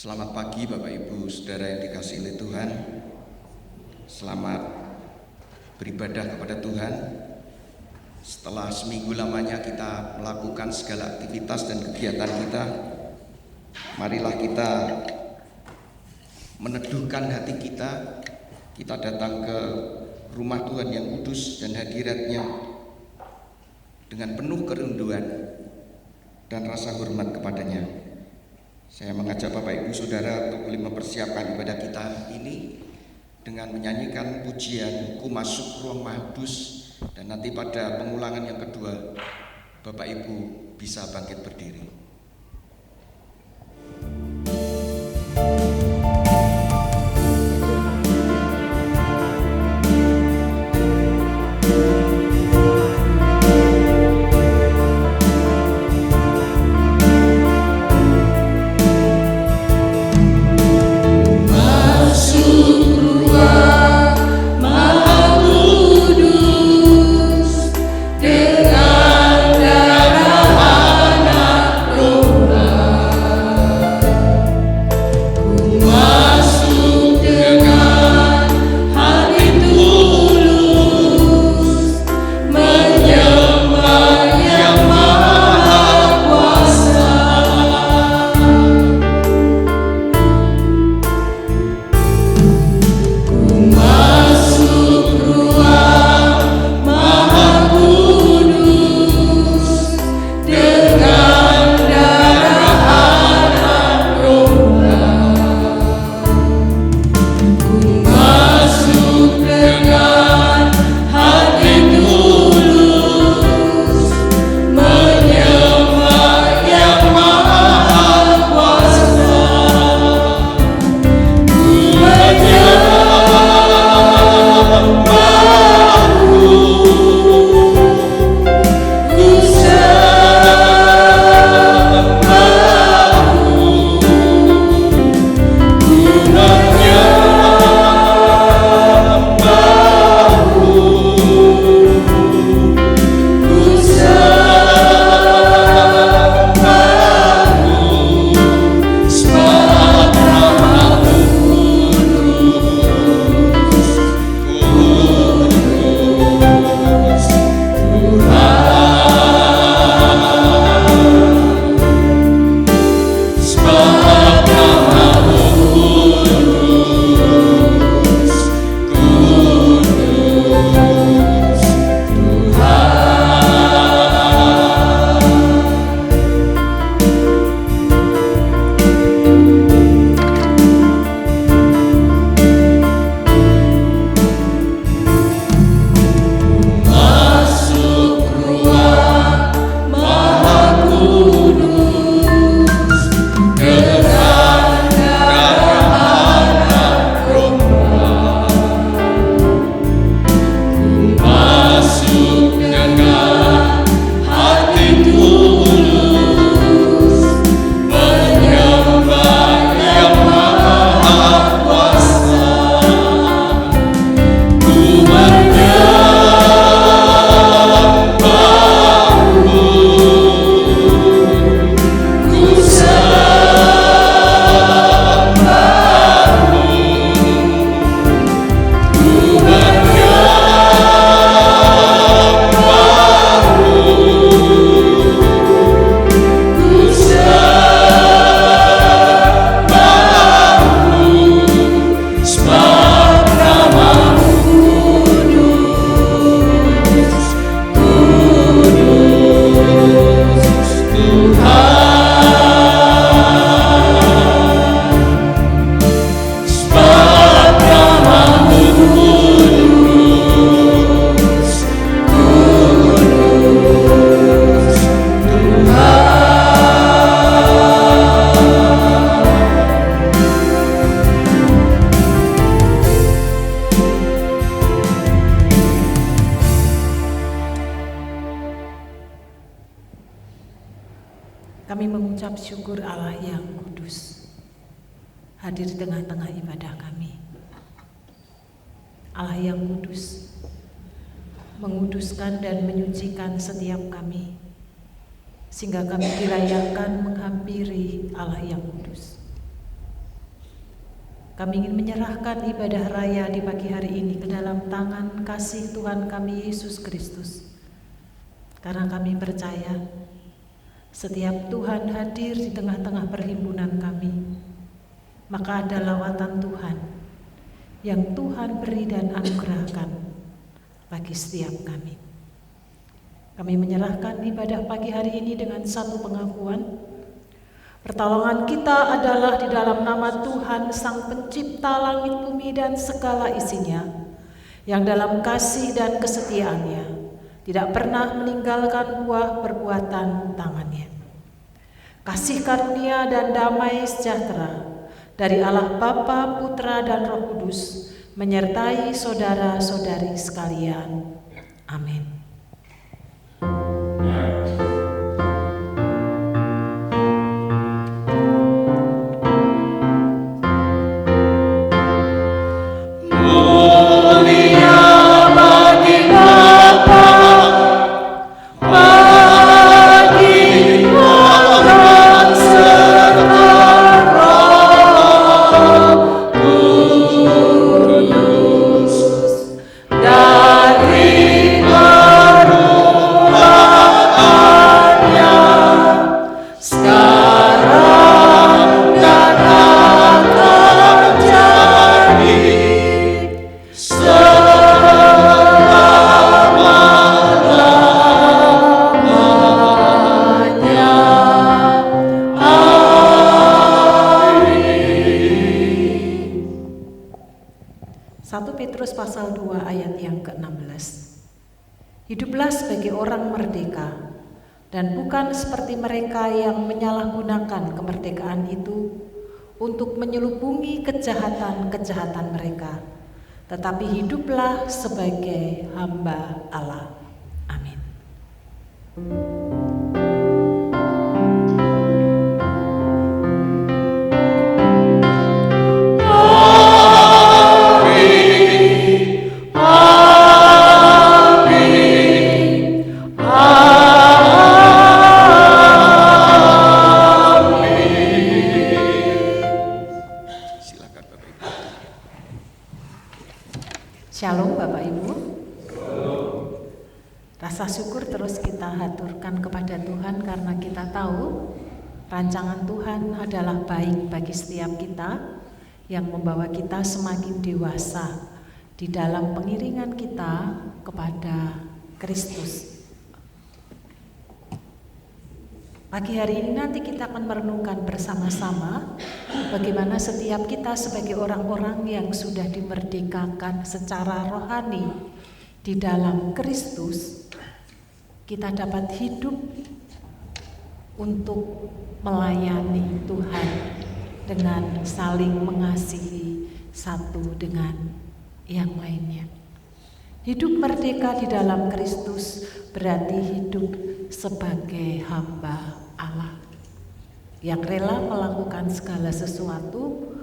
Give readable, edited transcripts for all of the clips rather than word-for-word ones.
Selamat pagi Bapak Ibu Saudara yang dikasihi oleh Tuhan. Selamat beribadah kepada Tuhan. Setelah seminggu lamanya kita melakukan segala aktivitas dan kegiatan kita, marilah kita meneduhkan hati kita. Kita datang ke rumah Tuhan yang kudus dan hadirat-Nya dengan penuh kerinduan dan rasa hormat kepadanya. Saya mengajak Bapak Ibu Saudara untuk boleh mempersiapkan ibadah kita ini dengan menyanyikan pujian Ku Masuk Ruang Maha Kudus, dan nanti pada pengulangan yang kedua Bapak Ibu bisa bangkit berdiri. Kami mengucap syukur Allah yang kudus hadir di tengah-tengah ibadah kami. Allah yang kudus menguduskan dan menyucikan setiap kami, sehingga kami dilayakkan menghampiri Allah yang kudus. Kami ingin menyerahkan ibadah raya di pagi hari ini ke dalam tangan kasih Tuhan kami Yesus Kristus. Karena kami percaya setiap Tuhan hadir di tengah-tengah perhimpunan kami, maka ada lawatan Tuhan yang Tuhan beri dan anugerahkan bagi setiap kami. Kami menyerahkan ibadah pagi hari ini dengan satu pengakuan. Pertolongan kita adalah di dalam nama Tuhan Sang Pencipta langit bumi dan segala isinya, yang dalam kasih dan kesetiaannya tidak pernah meninggalkan buah perbuatan tangannya. Kasih karunia dan damai sejahtera dari Allah Bapa, Putra, dan Roh Kudus menyertai saudara-saudari sekalian. Amin. Hiduplah sebagai orang merdeka dan bukan seperti mereka yang menyalahgunakan kemerdekaan itu untuk menyelubungi kejahatan-kejahatan mereka, tetapi hiduplah sebagai hamba Allah. Amin. Shalom Bapak Ibu. Rasa syukur terus kita haturkan kepada Tuhan karena kita tahu rancangan Tuhan adalah baik bagi setiap kita, yang membawa kita semakin dewasa di dalam pengiringan kita kepada Kristus. Pagi hari ini nanti kita akan merenungkan bersama-sama bagaimana setiap kita sebagai orang-orang yang sudah dimerdekakan secara rohani di dalam Kristus, kita dapat hidup untuk melayani Tuhan dengan saling mengasihi satu dengan yang lainnya. Hidup merdeka di dalam Kristus berarti hidup sebagai hamba Allah yang rela melakukan segala sesuatu,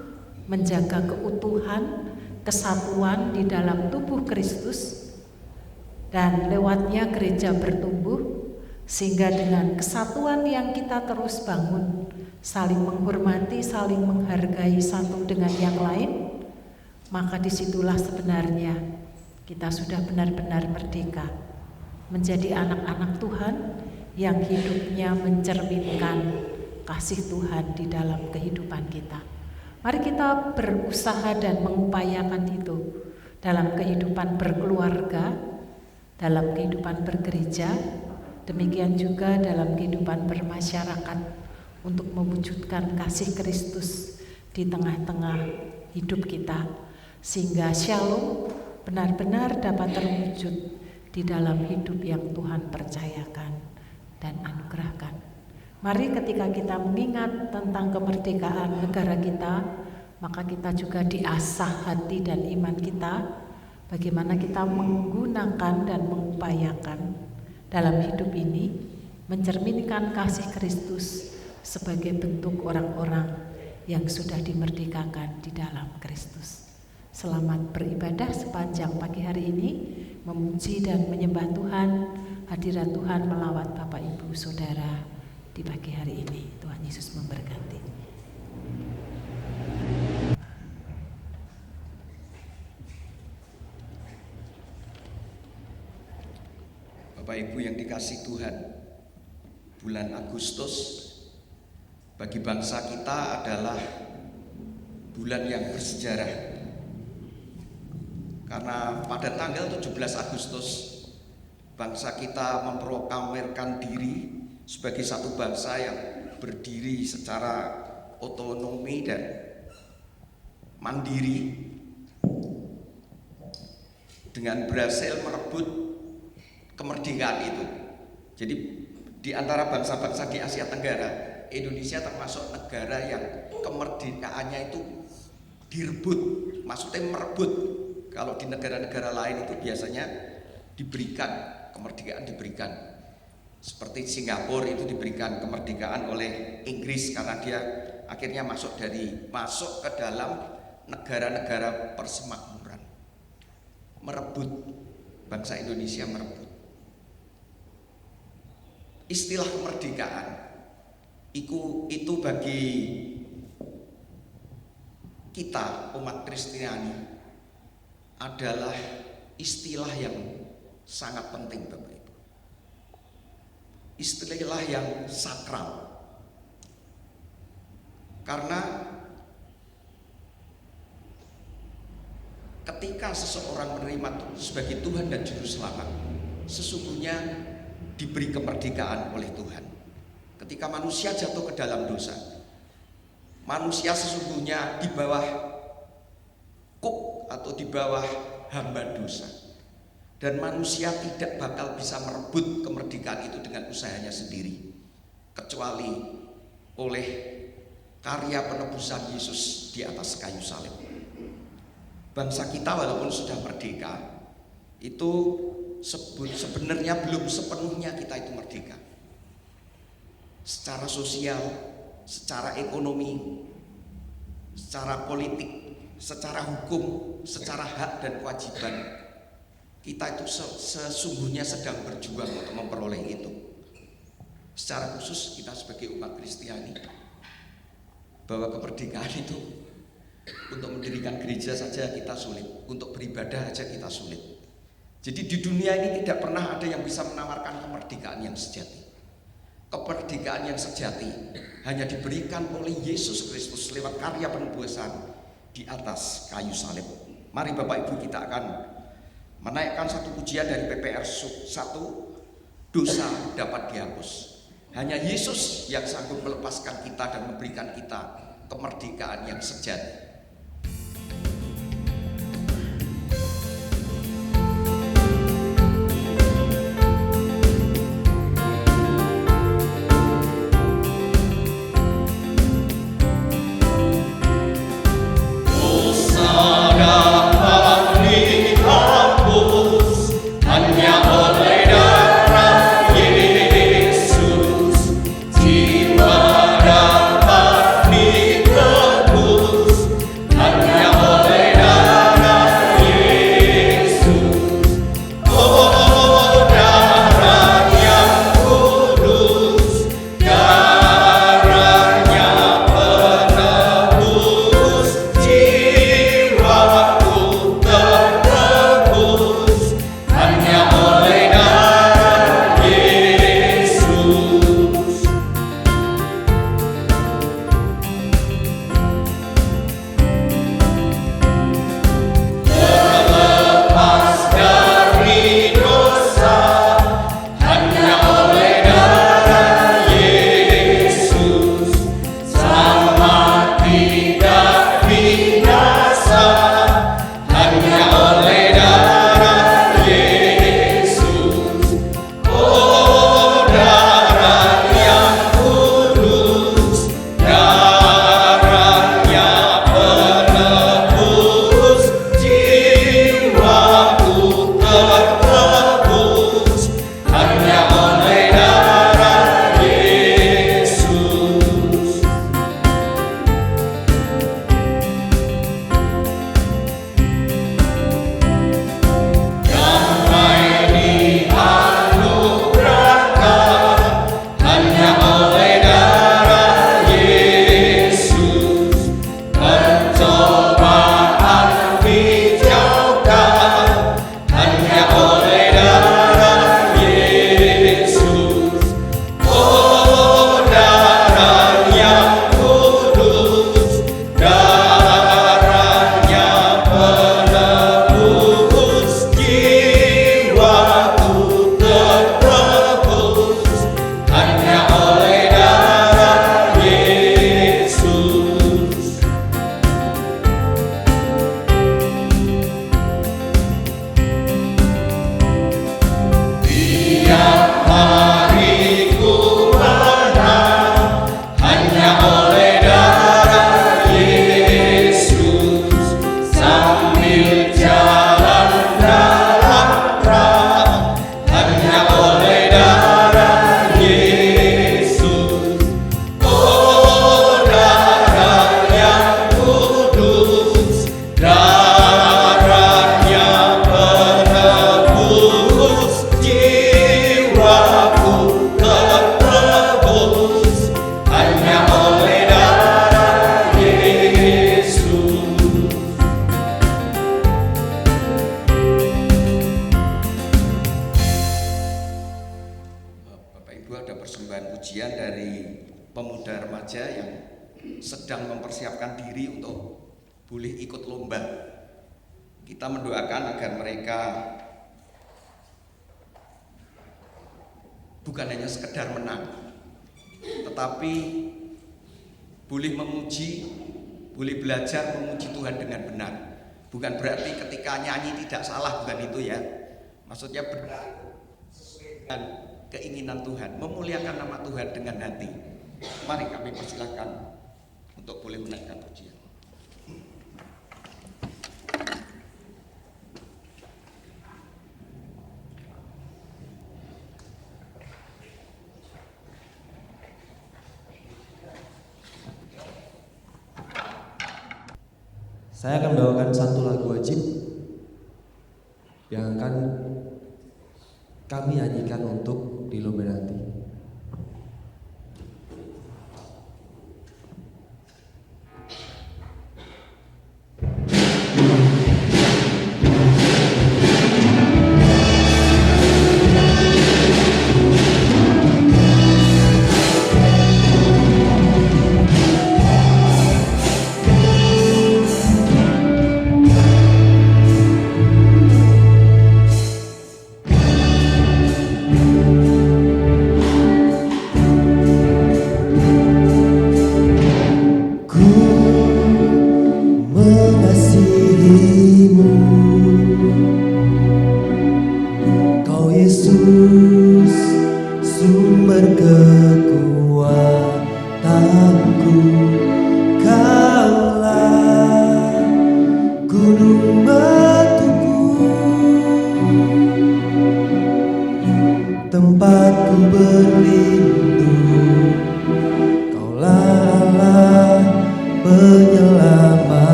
menjaga keutuhan, kesatuan di dalam tubuh Kristus, dan lewatnya gereja bertumbuh, sehingga dengan kesatuan yang kita terus bangun, saling menghormati, saling menghargai satu dengan yang lain, maka disitulah sebenarnya kita sudah benar-benar merdeka, menjadi anak-anak Tuhan yang hidupnya mencerminkan kasih Tuhan di dalam kehidupan kita. Mari kita berusaha dan mengupayakan itu dalam kehidupan berkeluarga, dalam kehidupan bergereja, demikian juga dalam kehidupan bermasyarakat, untuk mewujudkan kasih Kristus di tengah-tengah hidup kita, sehingga shalom benar-benar dapat terwujud di dalam hidup yang Tuhan percayakan dan anugerahkan. Mari ketika kita mengingat tentang kemerdekaan negara kita, maka kita juga diasah hati dan iman kita, bagaimana kita menggunakan dan mengupayakan dalam hidup ini mencerminkan kasih Kristus sebagai bentuk orang-orang yang sudah dimerdekakan di dalam Kristus. Selamat beribadah sepanjang pagi hari ini, memuji dan menyembah Tuhan. Hadirat Tuhan melawat Bapak Ibu Saudara di pagi hari ini. Tuhan Yesus memberkati. Bapak Ibu yang dikasihi Tuhan, bulan Agustus bagi bangsa kita adalah bulan yang bersejarah. Karena pada tanggal 17 Agustus bangsa kita memproklamirkan diri sebagai satu bangsa yang berdiri secara otonomi dan mandiri, dengan berhasil merebut kemerdekaan itu. Jadi di antara bangsa-bangsa di Asia Tenggara, Indonesia termasuk negara yang kemerdekaannya itu direbut, maksudnya merebut. Kalau di negara-negara lain itu biasanya diberikan, kemerdekaan diberikan. Seperti Singapura itu diberikan kemerdekaan oleh Inggris karena dia akhirnya masuk ke dalam negara-negara persemakmuran. Merebut, bangsa Indonesia merebut. Istilah kemerdekaan itu bagi kita umat Kristiani adalah istilah yang sangat penting, Bapak Ibu. Istilah yang sakral. Karena ketika seseorang menerima sebagai Tuhan dan Juru Selamat, sesungguhnya diberi kemerdekaan oleh Tuhan. Ketika manusia jatuh ke dalam dosa, manusia sesungguhnya di bawah kuk atau di bawah hamba dosa. Dan manusia tidak bakal bisa merebut kemerdekaan itu dengan usahanya sendiri, kecuali oleh karya penebusan Yesus di atas kayu salib. Bangsa kita walaupun sudah merdeka, itu sebenarnya belum sepenuhnya kita itu merdeka. Secara sosial, secara ekonomi, secara politik, secara hukum, secara hak dan kewajiban, kita itu sesungguhnya sedang berjuang untuk memperoleh itu. Secara khusus kita sebagai umat Kristiani, bahwa kemerdekaan itu untuk mendirikan gereja saja kita sulit, untuk beribadah saja kita sulit. Jadi di dunia ini tidak pernah ada yang bisa menawarkan kemerdekaan yang sejati. Kemerdekaan yang sejati hanya diberikan oleh Yesus Kristus lewat karya penebusan di atas kayu salib. Mari Bapak Ibu, kita akan menaikkan satu pujian dari PPR 1, dosa dapat dihapus. Hanya Yesus yang sanggup melepaskan kita dan memberikan kita kemerdekaan yang sejati. Ibu ada persembahan pujian dari pemuda remaja yang sedang mempersiapkan diri untuk boleh ikut lomba. Kita mendoakan agar mereka bukan hanya sekedar menang, tetapi boleh memuji, boleh belajar memuji Tuhan dengan benar. Bukan berarti ketika nyanyi tidak salah, bukan itu ya. Maksudnya benar sesuai dengan keinginan Tuhan, memuliakan nama Tuhan dengan hati. Mari kami persilakan untuk boleh menaikkan pujian. Saya akan membawakan satu lagu wajib yang akan kami nyanyikan untuk di lomba nanti.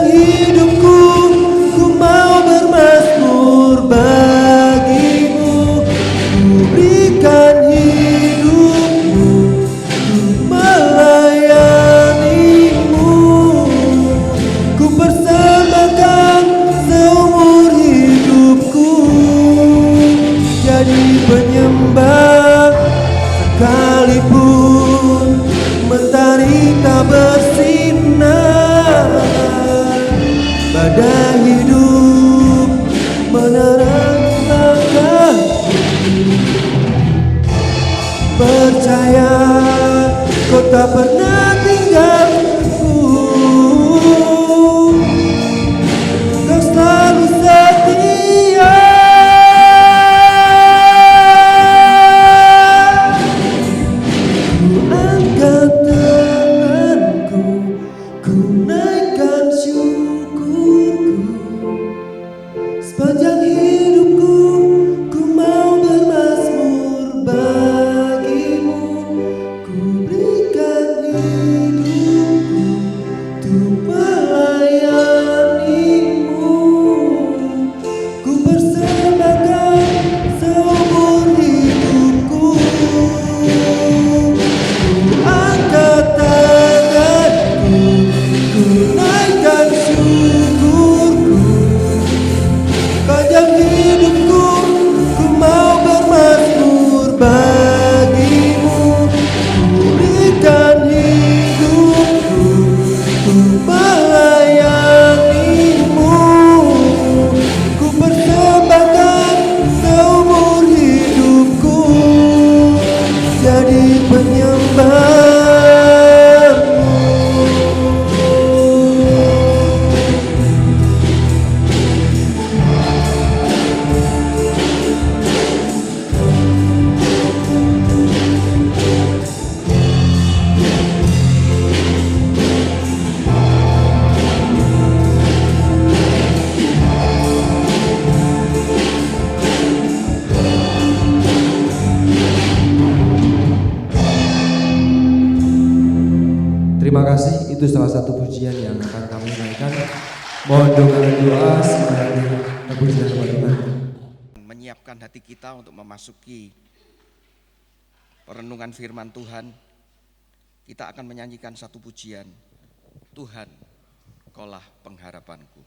Hidupku ku Sepanjang hidupku ku mau bermazmur bagimu, ku berikan hidupku untuk melayanimu, ku persembahkan seumur hidupku, ku angkat tanganku, ku naikkan syukurku. Sepanjang hidupku ku mau bermazmur bagimu, ku berikan hidupku untuk melayanimu, ku persembahkan seumur hidupku jadi penyembahmu. Terima kasih, itu salah satu pujian yang akan kami naikkan. Mohon doa dan doa semangatnya pujian kepada Tuhan. Menyiapkan hati kita untuk memasuki perenungan firman Tuhan, kita akan menyanyikan satu pujian, Tuhan, Kaulah pengharapanku.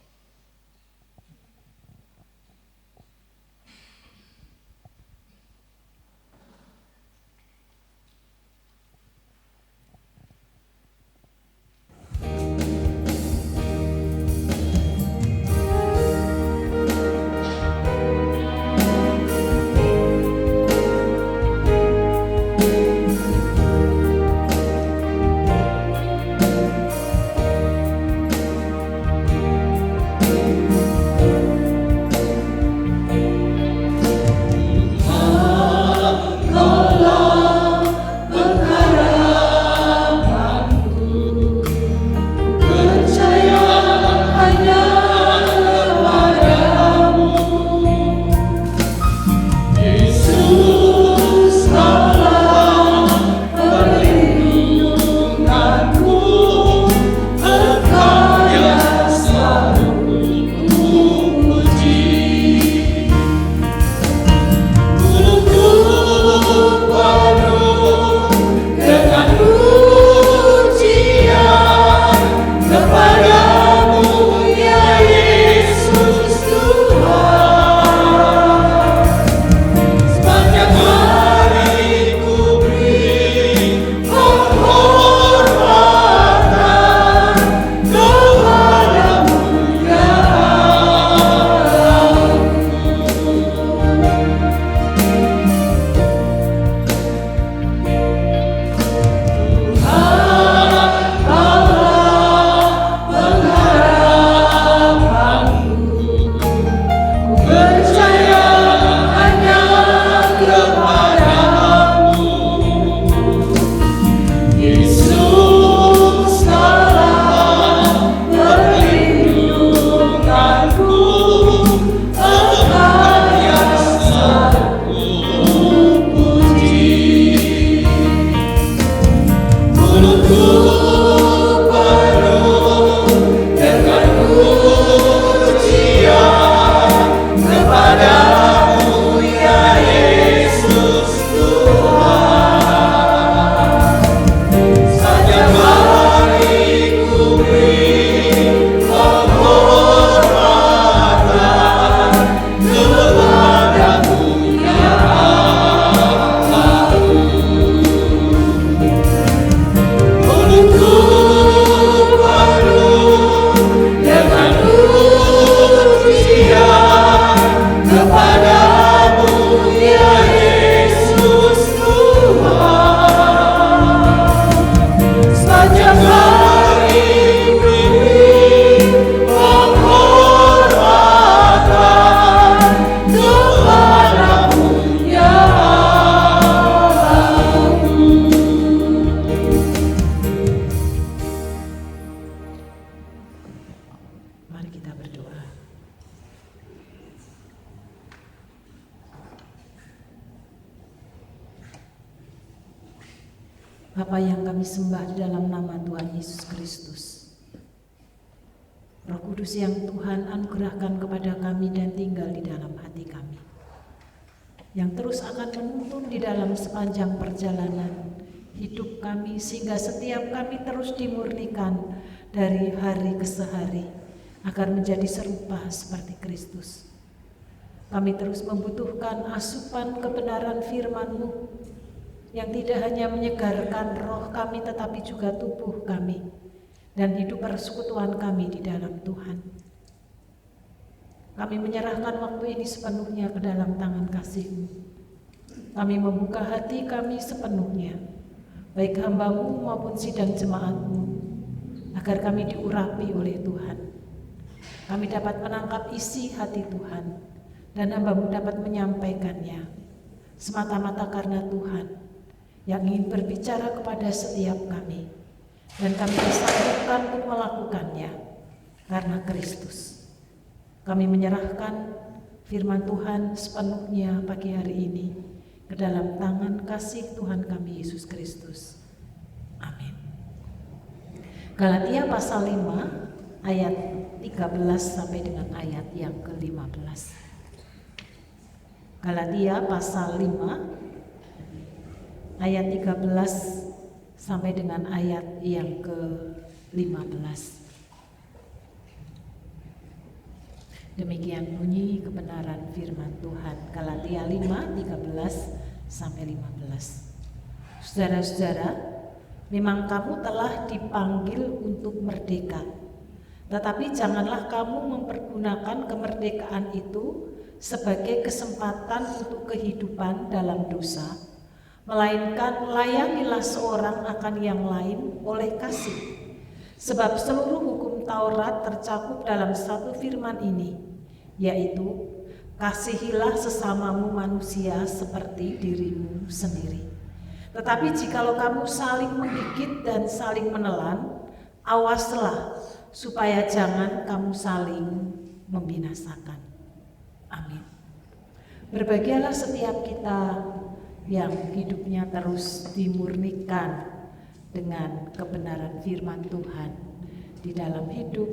Bapa yang kami sembah di dalam nama Tuhan Yesus Kristus, Roh Kudus yang Tuhan anugerahkan kepada kami dan tinggal di dalam hati kami, yang terus akan menuntun di dalam sepanjang perjalanan hidup kami, sehingga setiap kami terus dimurnikan dari hari ke hari agar menjadi serupa seperti Kristus. Kami terus membutuhkan asupan kebenaran firman-Mu yang tidak hanya menyegarkan roh kami tetapi juga tubuh kami dan hidup persekutuan kami di dalam Tuhan. Kami menyerahkan waktu ini sepenuhnya ke dalam tangan kasih-Mu. Kami membuka hati kami sepenuhnya, baik hamba-Mu maupun sidang jemaat-Mu, agar kami diurapi oleh Tuhan. Kami dapat menangkap isi hati Tuhan dan hamba-Mu dapat menyampaikannya semata-mata karena Tuhan yang ingin berbicara kepada setiap kami, dan kami disanggup untuk melakukannya karena Kristus. Kami menyerahkan firman Tuhan sepenuhnya pagi hari ini ke dalam tangan kasih Tuhan kami Yesus Kristus. Amin. Galatia pasal 5 ayat 13 sampai dengan ayat yang ke-15. Galatia pasal 5 ayat 13 sampai dengan ayat yang ke-15. Demikian bunyi kebenaran firman Tuhan. Galatia 5, 13 sampai 15. Saudara-saudara, memang kamu telah dipanggil untuk merdeka. Tetapi janganlah kamu mempergunakan kemerdekaan itu sebagai kesempatan untuk kehidupan dalam dosa, melainkan layanilah seorang akan yang lain oleh kasih. Sebab seluruh hukum Taurat tercakup dalam satu firman ini, yaitu kasihilah sesamamu manusia seperti dirimu sendiri. Tetapi jikalau kamu saling menggigit dan saling menelan, awaslah supaya jangan kamu saling membinasakan. Amin. Berbahagialah setiap kita yang hidupnya terus dimurnikan dengan kebenaran firman Tuhan di dalam hidup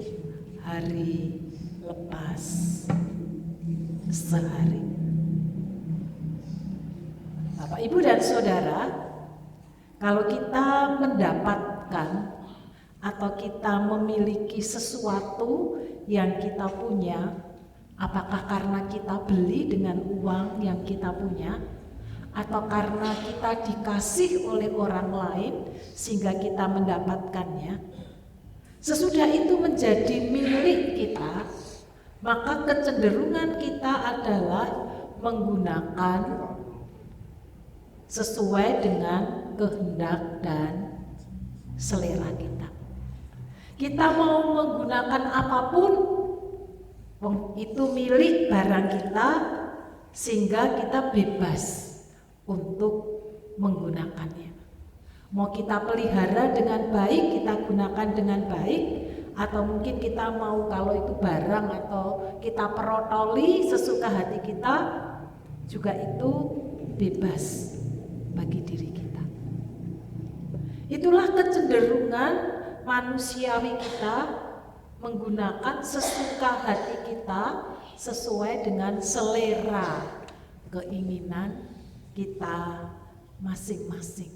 hari lepas sehari. Bapak, Ibu dan Saudara, kalau kita mendapatkan atau kita memiliki sesuatu yang kita punya, apakah karena kita beli dengan uang yang kita punya, atau karena kita dikasih oleh orang lain sehingga kita mendapatkannya, sesudah itu menjadi milik kita, maka kecenderungan kita adalah menggunakan sesuai dengan kehendak dan selera kita. Kita mau menggunakan apapun, itu milik barang kita, sehingga kita bebas untuk menggunakannya. Mau kita pelihara dengan baik, kita gunakan dengan baik, atau mungkin kita mau kalau itu barang atau kita perotoli sesuka hati kita, juga itu bebas bagi diri kita. Itulah kecenderungan manusiawi kita menggunakan sesuka hati kita sesuai dengan selera keinginan kita masing-masing.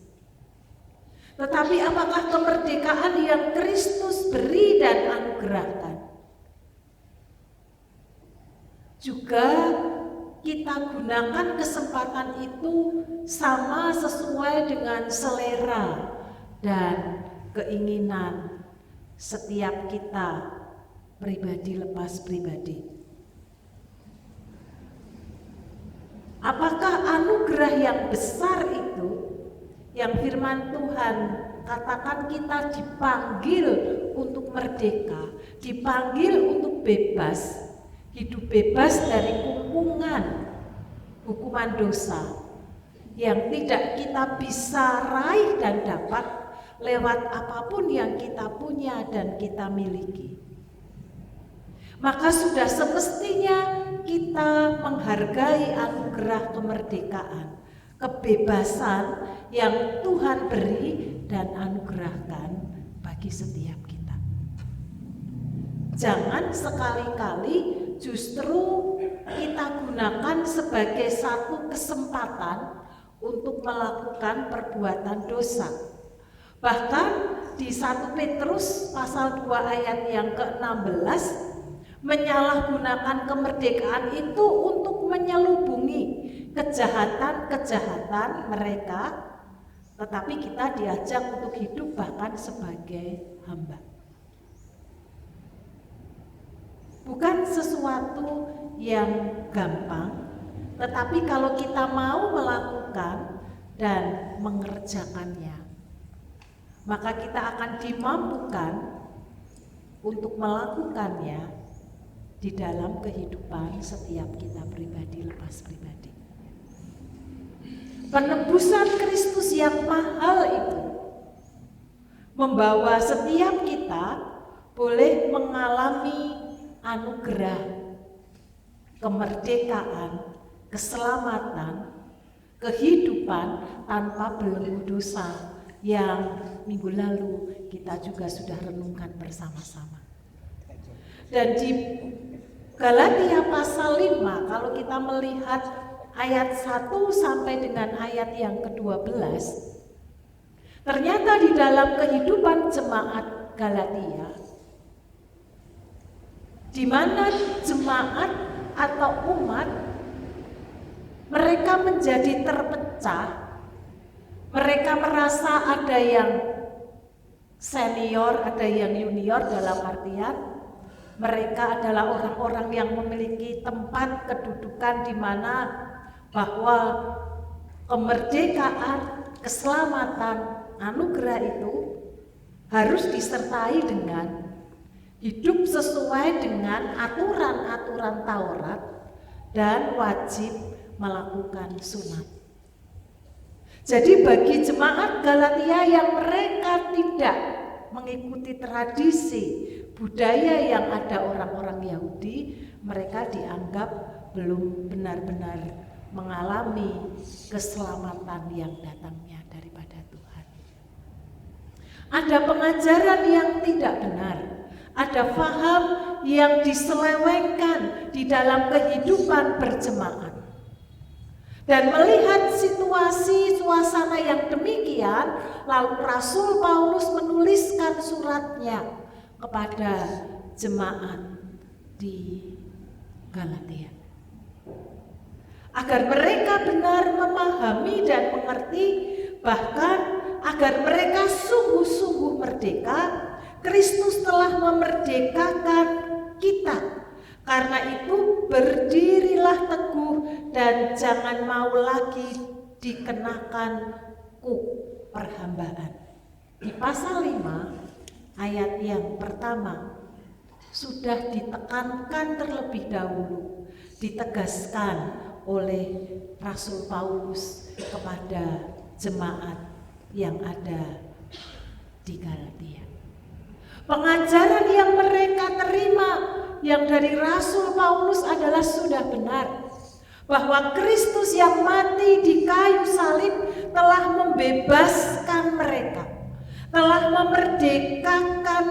Tetapi apakah kemerdekaan yang Kristus beri dan anugerahkan juga kita gunakan kesempatan itu sama sesuai dengan selera dan keinginan setiap kita pribadi lepas pribadi? Apakah anugerah yang besar itu yang firman Tuhan katakan kita dipanggil untuk merdeka, dipanggil untuk bebas, hidup bebas dari hukuman dosa yang tidak kita bisa raih dan dapat lewat apapun yang kita punya dan kita miliki? Maka sudah semestinya kita menghargai anugerah kemerdekaan. kebebasan yang Tuhan beri dan anugerahkan bagi setiap kita. Jangan sekali-kali justru kita gunakan sebagai satu kesempatan untuk melakukan perbuatan dosa. Bahkan di 1 Petrus pasal 2 ayat yang ke-16, menyalahgunakan kemerdekaan itu untuk menyelubungi kejahatan-kejahatan mereka, tetapi kita diajak untuk hidup bahkan sebagai hamba. Bukan sesuatu yang gampang, tetapi kalau kita mau melakukan dan mengerjakannya, maka kita akan dimampukan untuk melakukannya di dalam kehidupan setiap kita pribadi lepas pribadi. Penebusan Kristus yang mahal itu membawa setiap kita boleh mengalami anugerah, kemerdekaan, keselamatan, kehidupan tanpa belenggu dosa yang minggu lalu kita juga sudah renungkan bersama-sama. Dan di Galatia pasal 5, kalau kita melihat ayat 1 sampai dengan ayat yang ke-12, ternyata di dalam kehidupan jemaat Galatia, di mana jemaat atau umat mereka menjadi terpecah. Mereka merasa ada yang senior, ada yang junior, dalam artian mereka adalah orang-orang yang memiliki tempat kedudukan di mana bahwa kemerdekaan, keselamatan, anugerah itu harus disertai dengan hidup sesuai dengan aturan-aturan Taurat dan wajib melakukan sunat. Jadi bagi jemaat Galatia yang mereka tidak mengikuti tradisi budaya yang ada orang-orang Yahudi, mereka dianggap belum benar-benar mengalami keselamatan yang datangnya daripada Tuhan. Ada pengajaran yang tidak benar, ada paham yang diselewengkan di dalam kehidupan berjemaat. Dan melihat situasi suasana yang demikian, lalu Rasul Paulus menuliskan suratnya kepada jemaat di Galatia, agar mereka benar memahami dan mengerti, bahkan agar mereka sungguh-sungguh merdeka. Kristus telah memerdekakan kita. Karena itu berdirilah teguh dan jangan mau lagi dikenakan kuk perhambaan. Di pasal 5 ayat yang pertama sudah ditekankan terlebih dahulu, ditegaskan oleh Rasul Paulus kepada jemaat yang ada di Galatia. Pengajaran yang mereka terima yang dari Rasul Paulus adalah sudah benar, bahwa Kristus yang mati di kayu salib telah membebaskan mereka, telah memerdekakan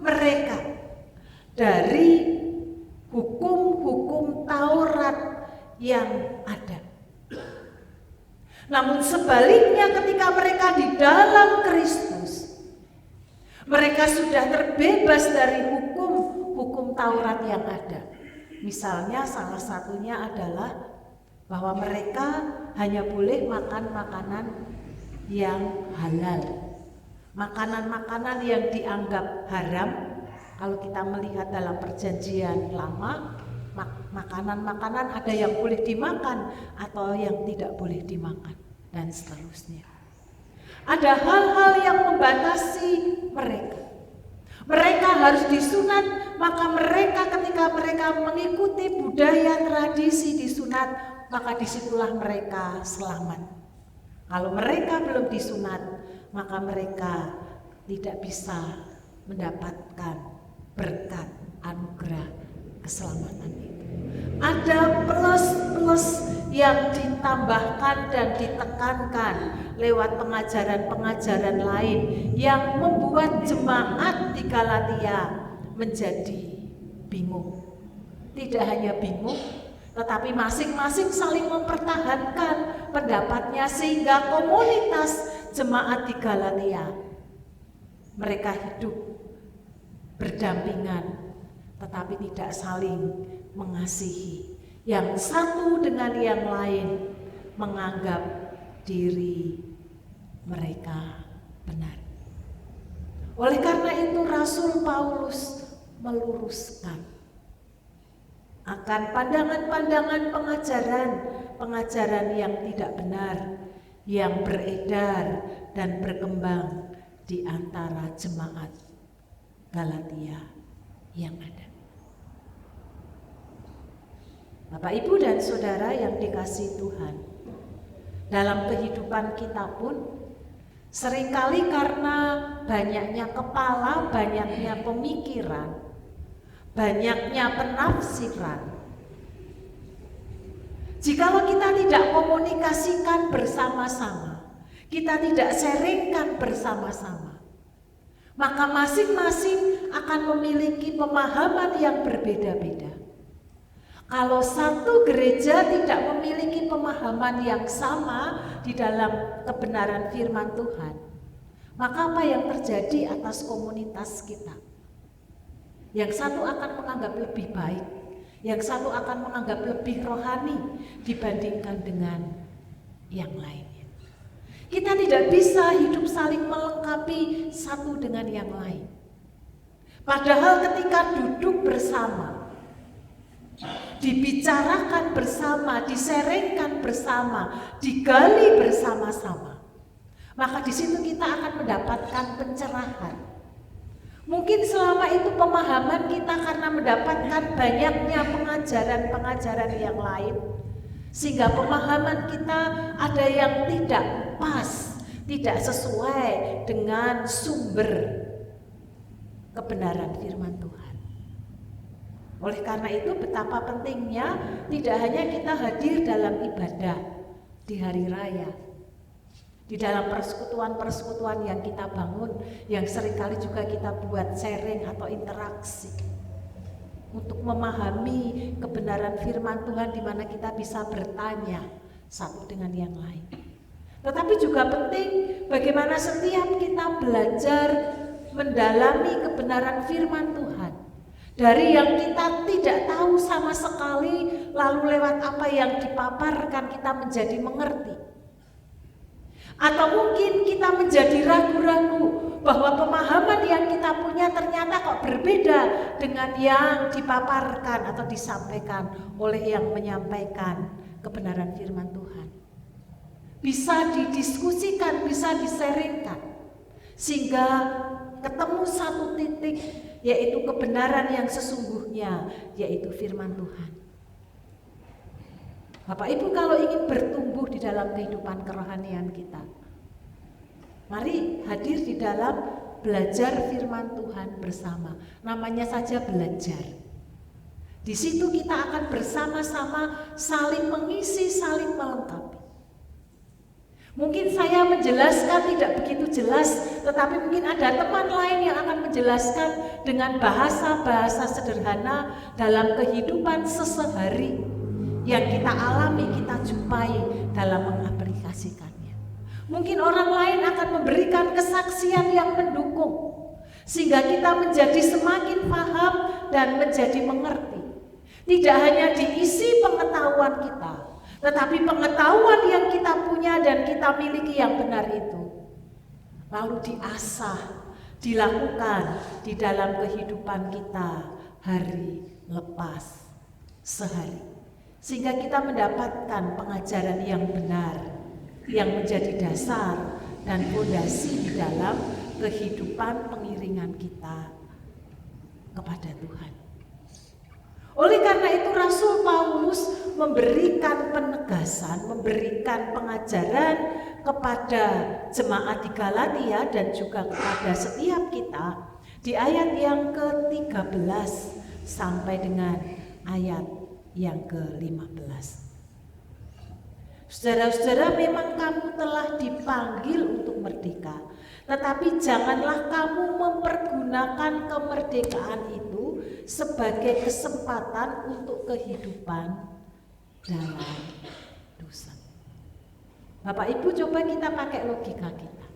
mereka dari hukum-hukum Taurat yang ada. Namun sebaliknya, ketika mereka di dalam Kristus, mereka sudah terbebas dari hukum Taurat yang ada. Misalnya salah satunya adalah bahwa mereka hanya boleh makan makanan yang halal. Makanan-makanan yang dianggap haram, kalau kita melihat dalam perjanjian lama, makanan-makanan ada yang boleh dimakan atau yang tidak boleh dimakan, dan seterusnya. Ada hal-hal yang membatasi mereka. Mereka harus disunat, maka mereka ketika mereka mengikuti budaya tradisi disunat, maka disitulah mereka selamat. Kalau mereka belum disunat, maka mereka tidak bisa mendapatkan berkat anugerah keselamatan itu. Ada plus-plus yang ditambahkan dan ditekankan lewat pengajaran-pengajaran lain yang membuat jemaat di Galatia menjadi bingung. Tidak hanya bingung, tetapi masing-masing saling mempertahankan pendapatnya sehingga komunitas jemaat di Galatia mereka hidup berdampingan tetapi tidak saling mengasihi. Yang satu dengan yang lain menganggap diri mereka benar. Oleh karena itu Rasul Paulus meluruskan akan pandangan-pandangan pengajaran yang tidak benar yang beredar dan berkembang di antara jemaat Galatia yang ada. Bapak, Ibu, dan Saudara yang dikasihi Tuhan, dalam kehidupan kita pun seringkali karena banyaknya kepala, banyaknya pemikiran, banyaknya penafsiran, jikalau kita tidak komunikasikan bersama-sama, kita tidak sharingkan bersama-sama, maka masing-masing akan memiliki pemahaman yang berbeda-beda. Kalau satu gereja tidak memiliki pemahaman yang sama di dalam kebenaran firman Tuhan, maka apa yang terjadi atas komunitas kita? Yang satu akan menganggap lebih baik, yang satu akan menganggap lebih rohani dibandingkan dengan yang lainnya. Kita tidak bisa hidup saling melengkapi satu dengan yang lain. Padahal ketika duduk bersama, dibicarakan bersama, diserengkan bersama, digali bersama-sama, maka di situ kita akan mendapatkan pencerahan. Mungkin selama itu pemahaman kita karena mendapatkan banyaknya pengajaran-pengajaran yang lain, sehingga pemahaman kita ada yang tidak pas, tidak sesuai dengan sumber kebenaran firman Tuhan. Oleh karena itu betapa pentingnya tidak hanya kita hadir dalam ibadah di hari raya, di dalam persekutuan-persekutuan yang kita bangun, yang seringkali juga kita buat sharing atau interaksi untuk memahami kebenaran firman Tuhan, di mana kita bisa bertanya satu dengan yang lain. Tetapi juga penting bagaimana setiap kita belajar mendalami kebenaran firman Tuhan. Dari yang kita tidak tahu sama sekali, lalu lewat apa yang dipaparkan kita menjadi mengerti. Atau mungkin kita menjadi ragu-ragu bahwa pemahaman yang kita punya ternyata kok berbeda dengan yang dipaparkan atau disampaikan oleh yang menyampaikan kebenaran firman Tuhan. Bisa didiskusikan, bisa diseringkan, sehingga ketemu satu titik, yaitu kebenaran yang sesungguhnya, yaitu firman Tuhan. Bapak Ibu, kalau ingin bertumbuh di dalam kehidupan kerohanian kita, mari hadir di dalam belajar firman Tuhan bersama. Namanya saja belajar. Di situ kita akan bersama-sama saling mengisi, saling melengkapi. Mungkin saya menjelaskan tidak begitu jelas, tetapi mungkin ada teman lain yang akan menjelaskan dengan bahasa-bahasa sederhana dalam kehidupan sesehari yang kita alami, kita jumpai dalam mengaplikasikannya. Mungkin orang lain akan memberikan kesaksian yang mendukung, sehingga kita menjadi semakin paham dan menjadi mengerti. Tidak hanya diisi pengetahuan kita, tetapi pengetahuan yang kita punya dan kita miliki yang benar itu lalu diasah, dilakukan di dalam kehidupan kita hari lepas sehari, sehingga kita mendapatkan pengajaran yang benar yang menjadi dasar dan fondasi di dalam kehidupan pengiringan kita kepada Tuhan. Oleh karena itu Rasul Paulus memberikan penegasan, memberikan pengajaran kepada jemaat di Galatia dan juga kepada setiap kita di ayat yang ke-13 sampai dengan ayat yang ke-15. Saudara-saudara, memang kamu telah dipanggil untuk merdeka, tetapi janganlah kamu mempergunakan kemerdekaan itu sebagai kesempatan untuk kehidupan dalam dosa. Bapak Ibu, coba kita pakai logika kita.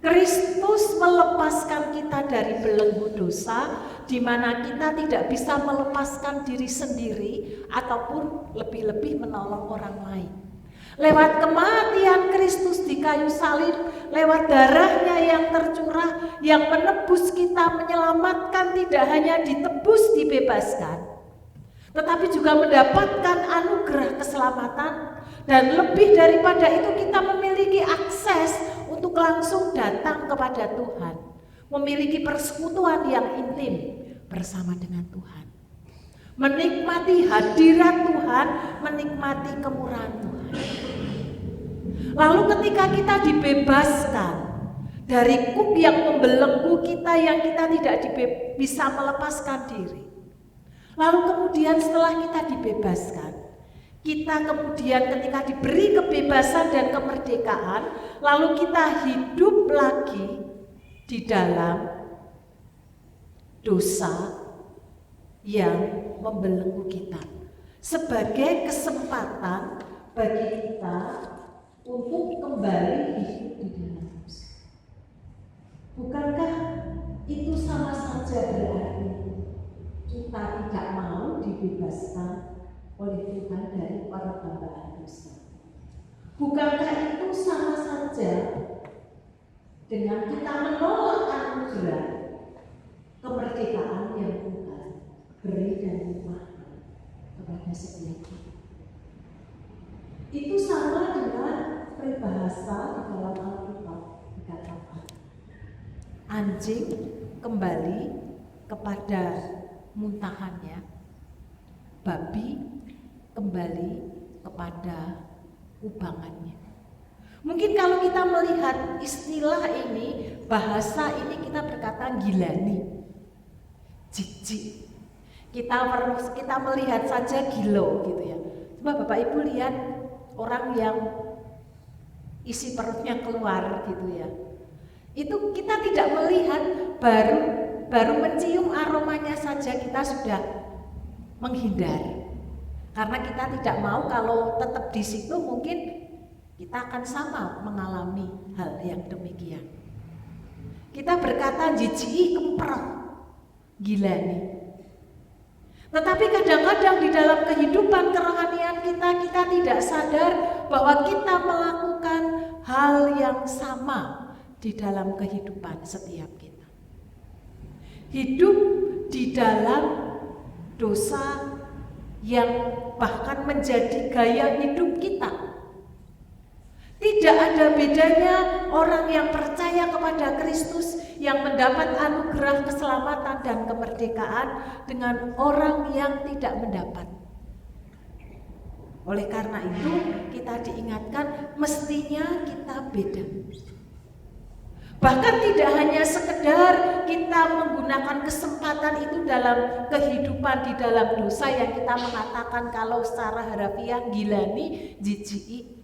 Kristus melepaskan kita dari belenggu dosa, di mana kita tidak bisa melepaskan diri sendiri ataupun lebih-lebih menolong orang lain. Lewat kematian Kristus di kayu salib, lewat darahnya yang tercurah, yang menebus kita, menyelamatkan, tidak hanya ditebus, dibebaskan, tetapi juga mendapatkan anugerah keselamatan. Dan lebih daripada itu, kita memiliki akses untuk langsung datang kepada Tuhan, memiliki persekutuan yang intim bersama dengan Tuhan, menikmati hadirat Tuhan, menikmati kemurahan Tuhan. Lalu ketika kita dibebaskan dari kuk yang membelenggu kita, yang kita tidak bisa melepaskan diri, lalu kemudian setelah kita dibebaskan, kita kemudian ketika diberi kebebasan dan kemerdekaan, lalu kita hidup lagi di dalam dosa yang membelenggu kita, sebagai kesempatan bagi kita untuk kembali hidup di dalam dosa. Bukankah itu sama saja berarti kita tidak mau dibebaskan oleh Tuhan dari perbuatan dosa? Bukankah itu sama saja dengan kita menolak anugerah kemerdekaan yang Tuhan beri dan limpahkan kepada setiap kita? Itu sama dengan peribahasa di dalam Alkitab dikatakan, anjing kembali kepada muntahannya, babi kembali kepada kubangannya. Mungkin kalau kita melihat istilah ini, bahasa ini, kita berkata gilani, jijik. Kita melihat saja gilo gitu ya. Coba Bapak Ibu lihat orang yang isi perutnya keluar gitu ya. Itu kita tidak melihat, baru mencium aromanya saja kita sudah menghindar. Karena kita tidak mau kalau tetap di situ mungkin kita akan sama mengalami hal yang demikian. Kita berkata jijik, kemprot, gila nih. Tetapi kadang-kadang di dalam kehidupan kerohanian kita tidak sadar bahwa kita melakukan hal yang sama di dalam kehidupan setiap kita. Hidup di dalam dosa yang bahkan menjadi gaya hidup kita. Tidak ada bedanya orang yang percaya kepada Kristus, yang mendapat anugerah keselamatan dan kemerdekaan, dengan orang yang tidak mendapat. Oleh karena itu kita diingatkan mestinya kita beda. Bahkan tidak hanya sekedar kita menggunakan kesempatan itu dalam kehidupan di dalam dosa yang kita mengatakan kalau secara harafiah gilani, jijiki.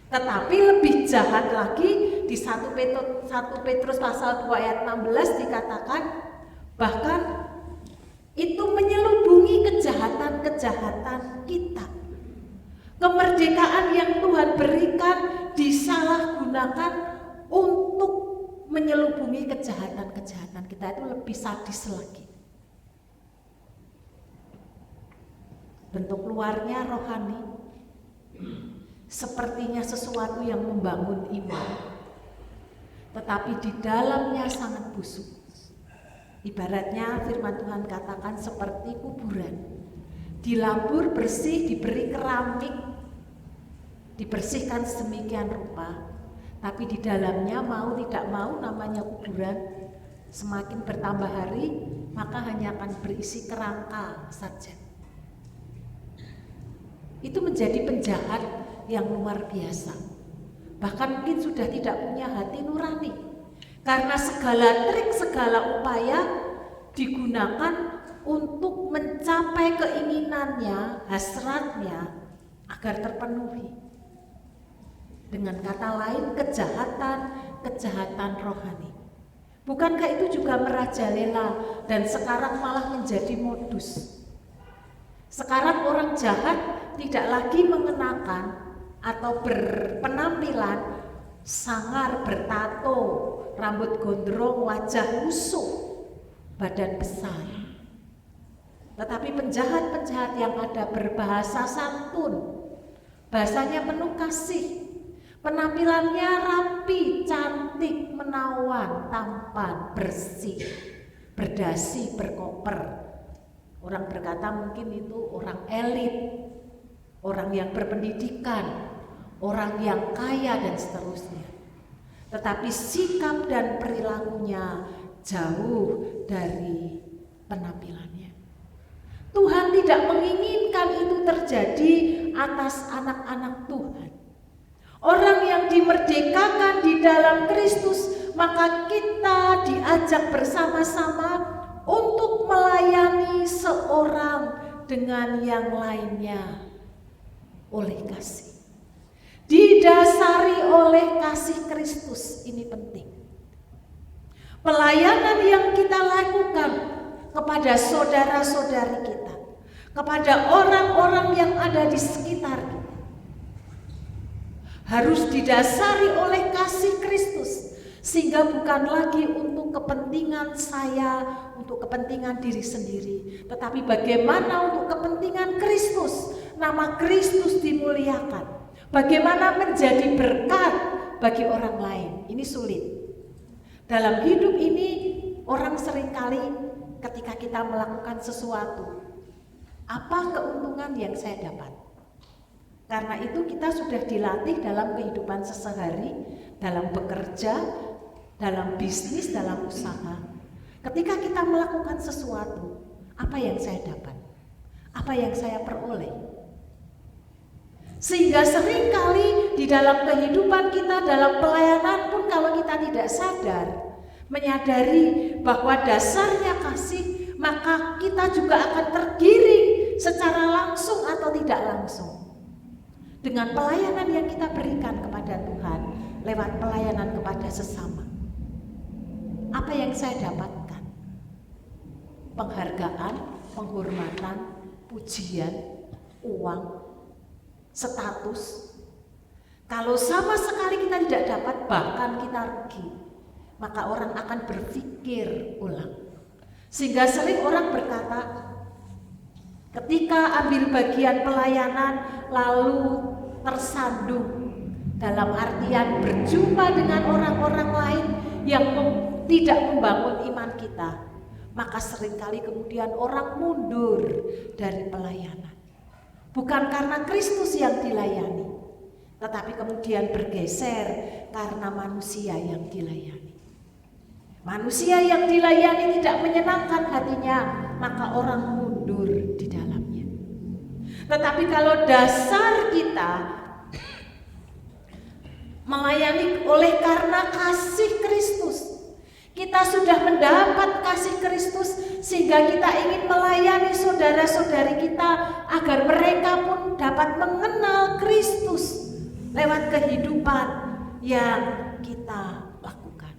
Tetapi lebih jahat lagi di 1 Petrus pasal 2 ayat 16 dikatakan bahkan itu menyelubungi kejahatan-kejahatan kita. Kemerdekaan yang Tuhan berikan disalahgunakan untuk menyelubungi kejahatan-kejahatan kita, itu lebih sadis lagi. Bentuk luarnya rohani, sepertinya sesuatu yang membangun iman, tetapi di dalamnya sangat busuk. Ibaratnya firman Tuhan katakan seperti kuburan, dilabur bersih, diberi keramik, dibersihkan sedemikian rupa, tapi di dalamnya mau tidak mau namanya kuburan, semakin bertambah hari maka hanya akan berisi kerangka saja. Itu menjadi penjahat yang luar biasa. Bahkan mungkin sudah tidak punya hati nurani, karena segala trik, segala upaya digunakan untuk mencapai keinginannya, hasratnya agar terpenuhi. Dengan kata lain, kejahatan rohani. Bukankah itu juga merajalela dan sekarang malah menjadi modus? Sekarang orang jahat tidak lagi mengenakan atau berpenampilan sangar, bertato, rambut gondrong, wajah lusuh, badan besar. Tetapi penjahat-penjahat yang ada berbahasa santun, bahasanya penuh kasih, penampilannya rapi, cantik, menawan, tampan, bersih, berdasi, berkoper. Orang berkata mungkin itu orang elit, orang yang berpendidikan, orang yang kaya dan seterusnya. Tetapi sikap dan perilakunya jauh dari penampilannya. Tuhan tidak menginginkan itu terjadi atas anak-anak Tuhan. Orang yang dimerdekakan di dalam Kristus, maka kita diajak bersama-sama untuk melayani seorang dengan yang lainnya oleh kasih. Didasari oleh kasih Kristus, ini penting. Pelayanan yang kita lakukan kepada saudara-saudari kita, kepada orang-orang yang ada di sekitar kita, harus didasari oleh kasih Kristus, sehingga bukan lagi untuk kepentingan saya, untuk kepentingan diri sendiri, tetapi bagaimana untuk kepentingan Kristus, nama Kristus dimuliakan, bagaimana menjadi berkat bagi orang lain. Ini sulit. Dalam hidup ini orang seringkali ketika kita melakukan sesuatu, apa keuntungan yang saya dapat? Karena itu kita sudah dilatih dalam kehidupan sehari-hari, dalam bekerja, dalam bisnis, dalam usaha. Ketika kita melakukan sesuatu, apa yang saya dapat? Apa yang saya peroleh? Sehingga seringkali di dalam kehidupan kita, dalam pelayanan pun kalau kita tidak sadar, menyadari bahwa dasarnya kasih, maka kita juga akan tergiring secara langsung atau tidak langsung dengan pelayanan yang kita berikan kepada Tuhan lewat pelayanan kepada sesama. Apa yang saya dapatkan? Penghargaan, penghormatan, pujian, uang, status. Kalau sama sekali kita tidak dapat, bahkan kita rugi, maka orang akan berpikir ulang. Sehingga sering orang berkata, ketika ambil bagian pelayanan lalu tersandung, dalam artian berjumpa dengan orang-orang lain yang tidak membangun iman kita, maka seringkali kemudian orang mundur dari pelayanan. Bukan karena Kristus yang dilayani, tetapi kemudian bergeser karena manusia yang dilayani. Manusia yang dilayani tidak menyenangkan hatinya, maka orang mundur di dalamnya. Tetapi kalau dasar kita melayani oleh karena kasih Kristus, kita sudah mendapat kasih Kristus, sehingga kita ingin melayani saudara-saudari kita agar mereka pun dapat mengenal Kristus lewat kehidupan yang kita lakukan.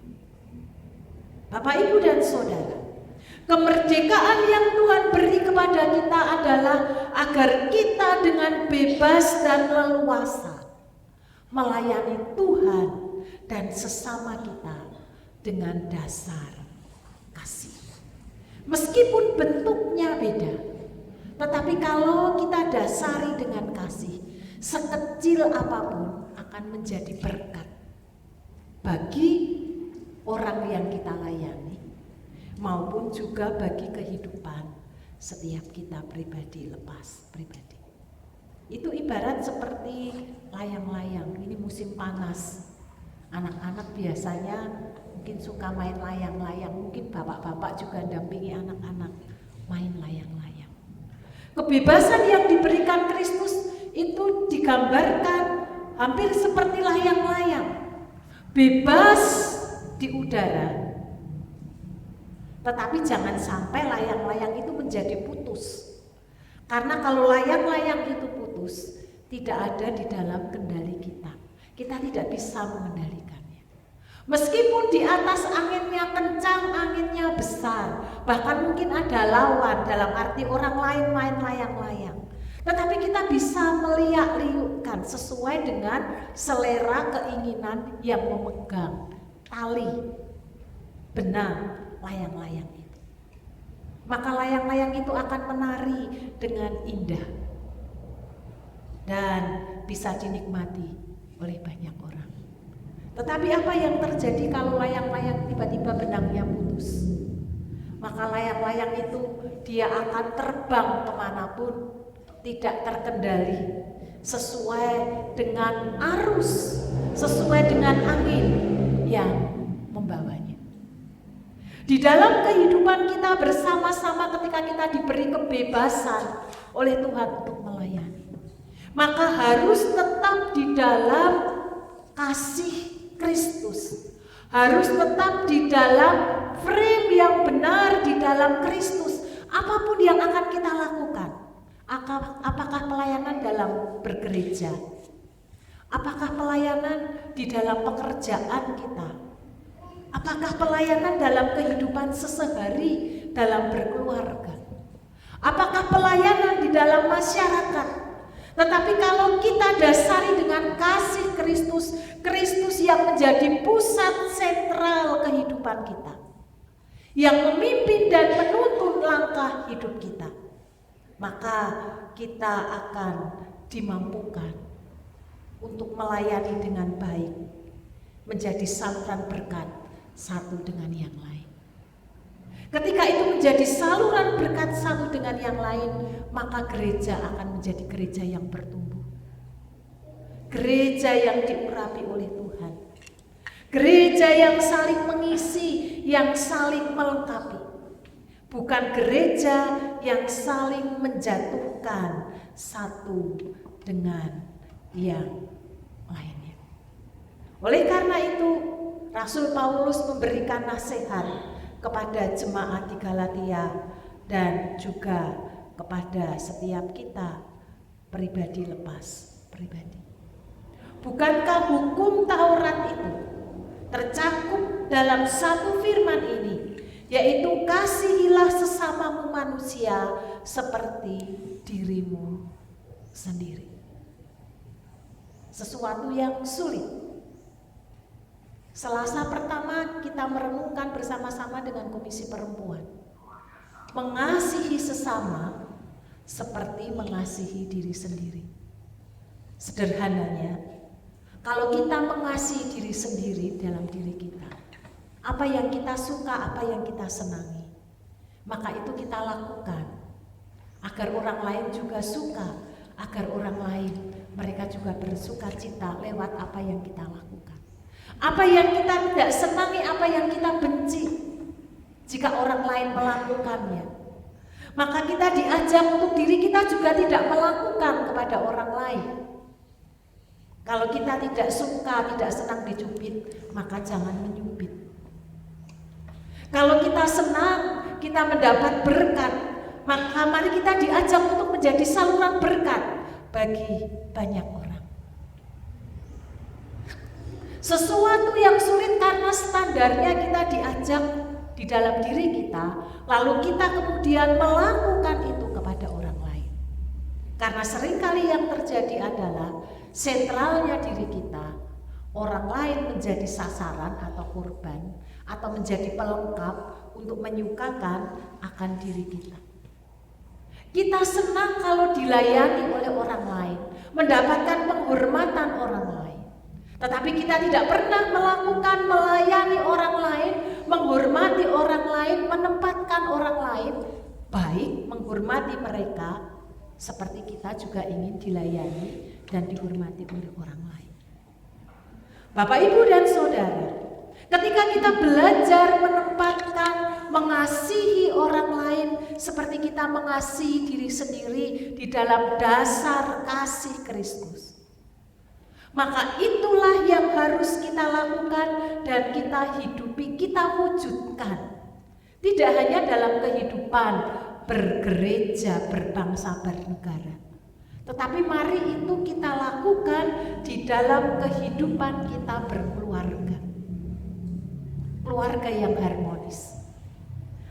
Bapak, Ibu, dan Saudara, kemerdekaan yang Tuhan beri kepada kita adalah agar kita dengan bebas dan leluasa melayani Tuhan dan sesama kita dengan dasar kasih. Meskipun bentuknya beda, tetapi kalau kita dasari dengan kasih, sekecil apapun akan menjadi berkat bagi orang yang kita layani, maupun juga bagi kehidupan setiap kita pribadi, lepas pribadi. Itu ibarat seperti layang-layang. Ini musim panas, anak-anak biasanya mungkin suka main layang-layang, mungkin bapak-bapak juga dampingi anak-anak main layang-layang. Kebebasan yang diberikan Kristus itu digambarkan hampir seperti layang-layang, bebas di udara. Tetapi jangan sampai layang-layang itu menjadi putus. Karena kalau layang-layang itu putus, tidak ada di dalam kendali kita. kita tidak bisa mengendalikannya. Meskipun di atas anginnya kencang, anginnya besar, bahkan mungkin ada lawan, dalam arti orang lain main layang-layang, tetapi kita bisa meliak-liukkan sesuai dengan selera keinginan yang memegang tali benang layang-layang itu. Maka layang-layang itu akan menari dengan indah dan bisa dinikmati oleh banyak orang. Tetapi apa yang terjadi kalau layang-layang tiba-tiba benangnya putus? Maka layang-layang itu dia akan terbang kemanapun, tidak terkendali, sesuai dengan arus, sesuai dengan angin yang membawanya. Di dalam kehidupan kita bersama-sama, ketika kita diberi kebebasan oleh Tuhan untuk melayani, maka harus tetap di dalam kasih Kristus, harus tetap di dalam frame yang benar di dalam Kristus. Apapun yang akan kita lakukan, apakah pelayanan dalam bergereja, apakah pelayanan di dalam pekerjaan kita, apakah pelayanan dalam kehidupan sesehari dalam berkeluarga, apakah pelayanan di dalam masyarakat. Tetapi kalau kita dasari dengan kasih Kristus, Kristus yang menjadi pusat sentral kehidupan kita, yang memimpin dan menuntun langkah hidup kita, maka kita akan dimampukan untuk melayani dengan baik, menjadi saluran berkat satu dengan yang lain. Ketika itu menjadi saluran berkat satu dengan yang lain, maka gereja akan menjadi gereja yang bertumbuh, gereja yang diurapi oleh Tuhan, gereja yang saling mengisi, yang saling melengkapi, bukan gereja yang saling menjatuhkan satu dengan yang lainnya. Oleh karena itu, Rasul Paulus memberikan nasihat kepada jemaat di Galatia dan juga kepada setiap kita pribadi lepas pribadi. Bukankah hukum Taurat itu tercakup dalam satu firman ini, yaitu kasihilah sesamamu manusia seperti dirimu sendiri. Sesuatu yang sulit. Selasa pertama kita merenungkan bersama-sama dengan Komisi Perempuan. Mengasihi sesama seperti mengasihi diri sendiri. Sederhananya, kalau kita mengasihi diri sendiri dalam diri kita, apa yang kita suka, apa yang kita senangi, maka itu kita lakukan agar orang lain juga suka, agar orang lain mereka juga bersuka cita lewat apa yang kita lakukan. Apa yang kita tidak senangi, apa yang kita benci, jika orang lain melakukannya, maka kita diajak untuk diri kita juga tidak melakukan kepada orang lain. Kalau kita tidak suka, tidak senang dicubit, maka jangan menyubit. Kalau kita senang, kita mendapat berkat, maka mari kita diajak untuk menjadi saluran berkat bagi banyak orang. Sesuatu yang sulit karena standarnya kita diajak di dalam diri kita, lalu kita kemudian melakukan itu kepada orang lain. Karena seringkali yang terjadi adalah sentralnya diri kita, orang lain menjadi sasaran atau korban, atau menjadi pelengkap untuk menyukakan akan diri kita. Kita senang kalau dilayani oleh orang lain, mendapatkan penghormatan orang lain. Tetapi kita tidak pernah melakukan melayani orang lain, menghormati orang lain, menempatkan orang lain, baik menghormati mereka seperti kita juga ingin dilayani dan dihormati oleh orang lain. Bapak, Ibu, dan Saudara, ketika kita belajar menempatkan, mengasihi orang lain seperti kita mengasihi diri sendiri di dalam dasar kasih Kristus, maka itulah yang harus kita lakukan dan kita hidupi, kita wujudkan. Tidak hanya dalam kehidupan bergereja, berbangsa, bernegara, tetapi mari itu kita lakukan di dalam kehidupan kita berkeluarga. Keluarga yang harmonis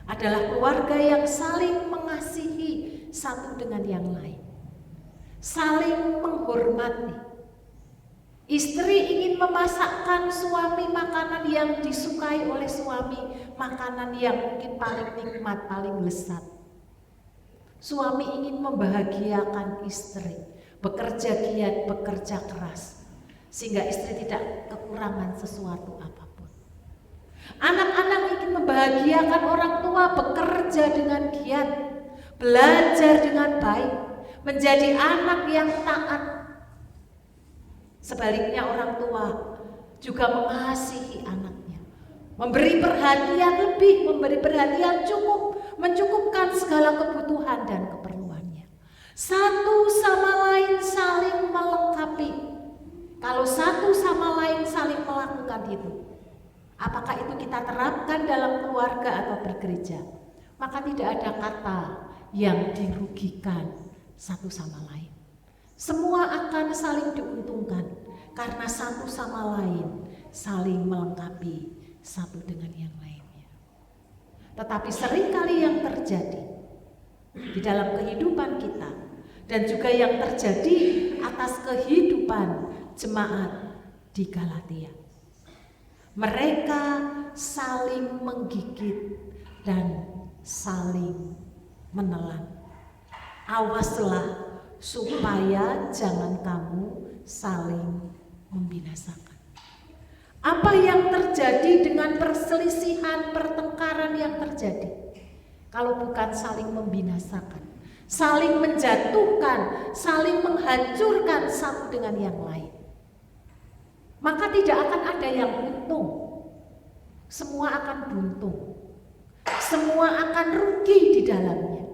adalah keluarga yang saling mengasihi satu dengan yang lain, saling menghormati. Istri ingin memasakkan suami makanan yang disukai oleh suami, makanan yang mungkin paling nikmat, paling lezat. Suami ingin membahagiakan istri, bekerja giat, bekerja keras, sehingga istri tidak kekurangan sesuatu apapun. Anak-anak ingin membahagiakan orang tua, bekerja dengan giat, belajar dengan baik, menjadi anak yang taat. Sebaliknya orang tua juga mengasihi anaknya, memberi perhatian lebih, memberi perhatian cukup, mencukupkan segala kebutuhan dan keperluannya. Satu sama lain saling melengkapi. Kalau satu sama lain saling melakukan itu, apakah itu kita terapkan dalam keluarga atau bergereja, maka tidak ada kata yang dirugikan satu sama lain. Semua akan saling diuntungkan karena satu sama lain saling melengkapi satu dengan yang lainnya. Tetapi seringkali yang terjadi di dalam kehidupan kita dan juga yang terjadi atas kehidupan jemaat di Galatia, mereka saling menggigit dan saling menelan. Awaslah supaya jangan kamu saling membinasakan. Apa yang terjadi dengan perselisihan, pertengkaran yang terjadi? Kalau bukan saling membinasakan, saling menjatuhkan, saling menghancurkan satu dengan yang lain, maka tidak akan ada yang untung. Semua akan buntung, semua akan rugi di dalamnya.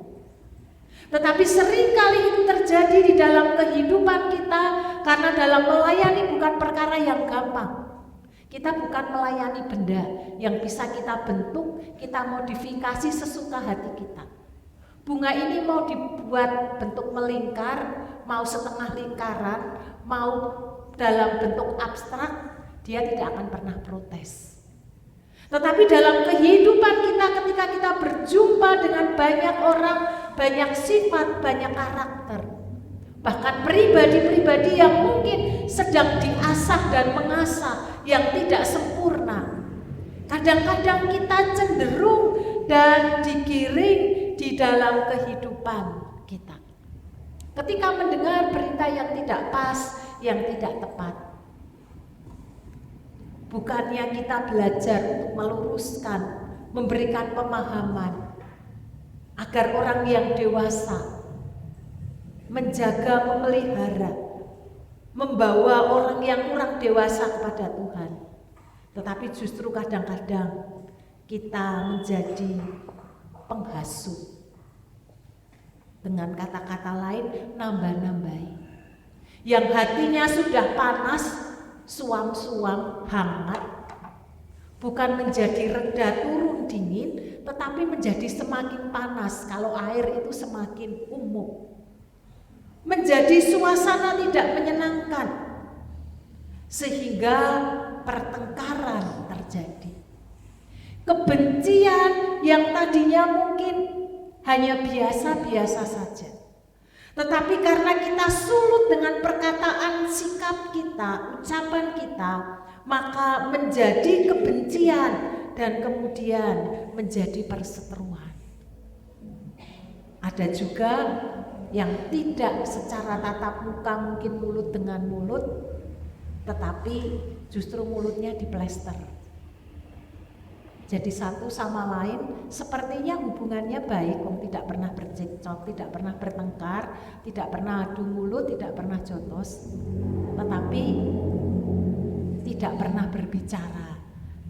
Tetapi seringkali itu terjadi di dalam kehidupan kita karena dalam melayani bukan perkara yang gampang. Kita bukan melayani benda yang bisa kita bentuk, kita modifikasi sesuka hati kita. Bunga ini mau dibuat bentuk melingkar, mau setengah lingkaran, mau dalam bentuk abstrak, dia tidak akan pernah protes. Tetapi dalam kehidupan kita ketika kita berjumpa dengan banyak orang, banyak sifat, banyak karakter, bahkan pribadi-pribadi yang mungkin sedang diasah dan mengasah yang tidak sempurna, kadang-kadang kita cenderung dan digiring di dalam kehidupan kita. Ketika mendengar berita yang tidak pas, yang tidak tepat, bukannya kita belajar untuk meluruskan, memberikan pemahaman agar orang yang dewasa menjaga, memelihara, membawa orang yang kurang dewasa kepada Tuhan. Tetapi justru kadang-kadang kita menjadi penghasut. Dengan kata-kata lain, nambah-nambahi. Yang hatinya sudah panas, suam-suam, hangat, bukan menjadi reda turun dingin, tetapi menjadi semakin panas kalau air itu semakin umum. Menjadi suasana tidak menyenangkan, sehingga pertengkaran terjadi. Kebencian yang tadinya mungkin hanya biasa-biasa saja, tetapi karena kita sulut dengan perkataan, sikap kita, ucapan kita, maka menjadi kebencian dan kemudian menjadi perseteruan. Ada juga yang tidak secara tatap muka, mungkin mulut dengan mulut, tetapi justru mulutnya diplester. Jadi satu sama lain sepertinya hubungannya baik, tidak pernah bercekcok, tidak pernah bertengkar, tidak pernah adu mulut, tidak pernah jotos, tetapi tidak pernah berbicara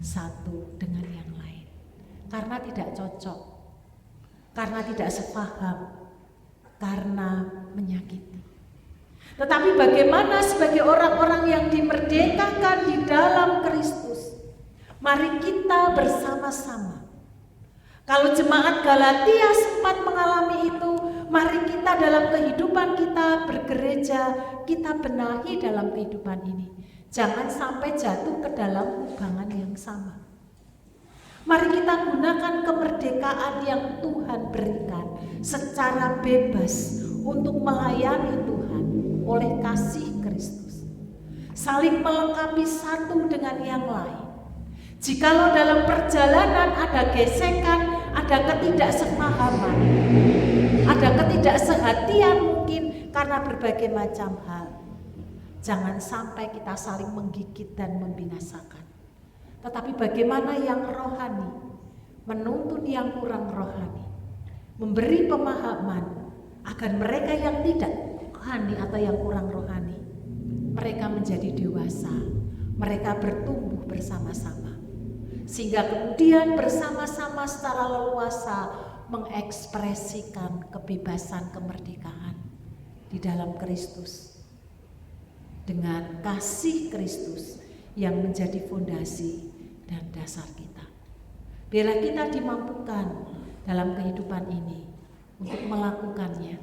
satu dengan yang lain karena tidak cocok, karena tidak sepaham, karena menyakiti. Tetapi bagaimana sebagai orang-orang yang dimerdekakan di dalam Kristus, mari kita bersama-sama. Kalau jemaat Galatia sempat mengalami itu, Mari kita dalam kehidupan kita bergereja, kita benahi dalam kehidupan ini. Jangan sampai jatuh ke dalam kubangan yang sama. Mari kita gunakan kemerdekaan yang Tuhan berikan secara bebas untuk melayani Tuhan oleh kasih Kristus. Saling melengkapi satu dengan yang lain. Jikalau dalam perjalanan ada gesekan, ada ketidaksepahaman, ada ketidaksehatian mungkin karena berbagai macam hal, jangan sampai kita saling menggigit dan membinasakan. Tetapi bagaimana yang rohani menuntun yang kurang rohani, memberi pemahaman agar mereka yang tidak rohani atau yang kurang rohani, mereka menjadi dewasa, mereka bertumbuh bersama-sama, sehingga kemudian bersama-sama secara leluasa mengekspresikan kebebasan kemerdekaan di dalam Kristus dengan kasih Kristus yang menjadi fondasi dan dasar kita. Biarlah kita dimampukan dalam kehidupan ini untuk melakukannya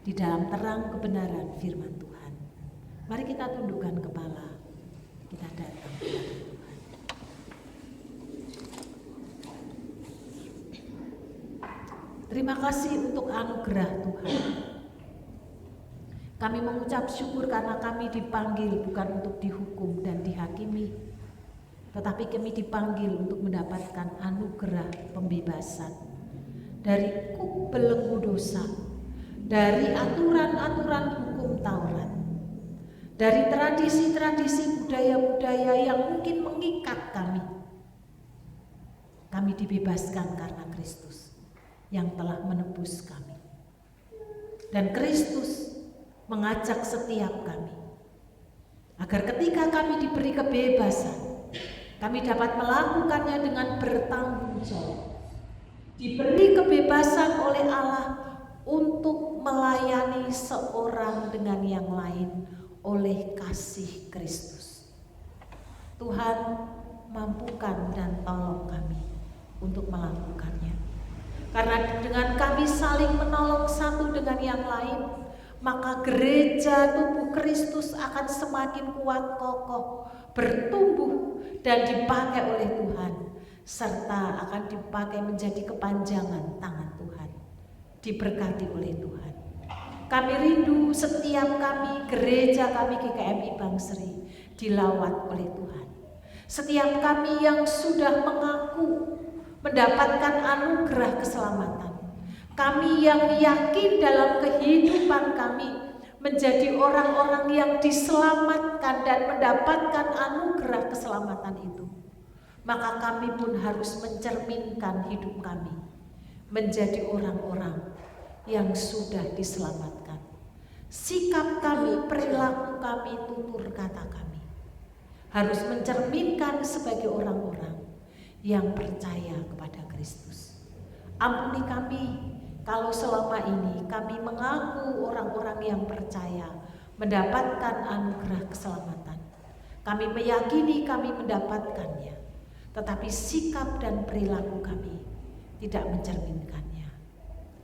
di dalam terang kebenaran firman Tuhan. Mari kita tundukkan kepala, kita datang kepada Tuhan. Terima kasih untuk anugerah Tuhan. Kami mengucap syukur karena kami dipanggil bukan untuk dihukum dan dihakimi, tetapi kami dipanggil untuk mendapatkan anugerah pembebasan dari kuk belenggu dosa, dari aturan-aturan hukum Taurat, dari tradisi-tradisi budaya-budaya yang mungkin mengikat kami. Kami dibebaskan karena Kristus yang telah menebus kami. Dan Kristus mengajak setiap kami agar ketika kami diberi kebebasan, kami dapat melakukannya dengan bertanggung jawab. Diberi kebebasan oleh Allah untuk melayani seorang dengan yang lain oleh kasih Kristus. Tuhan, mampukan dan tolong kami untuk melakukannya. Karena dengan kami saling menolong satu dengan yang lain, maka gereja tubuh Kristus akan semakin kuat kokoh, bertumbuh dan dipakai oleh Tuhan, serta akan dipakai menjadi kepanjangan tangan Tuhan, diberkati oleh Tuhan. Kami rindu setiap kami, gereja kami GKMI Bangsri, dilawat oleh Tuhan. Setiap kami yang sudah mengaku mendapatkan anugerah keselamatan, kami yang yakin dalam kehidupan kami menjadi orang-orang yang diselamatkan dan mendapatkan anugerah keselamatan itu, maka kami pun harus mencerminkan hidup kami menjadi orang-orang yang sudah diselamatkan. Sikap kami, perilaku kami, tutur kata kami harus mencerminkan sebagai orang-orang yang percaya kepada Kristus. Ampuni kami kalau selama ini kami mengaku orang-orang yang percaya mendapatkan anugerah keselamatan. Kami meyakini kami mendapatkannya, tetapi sikap dan perilaku kami tidak mencerminkannya.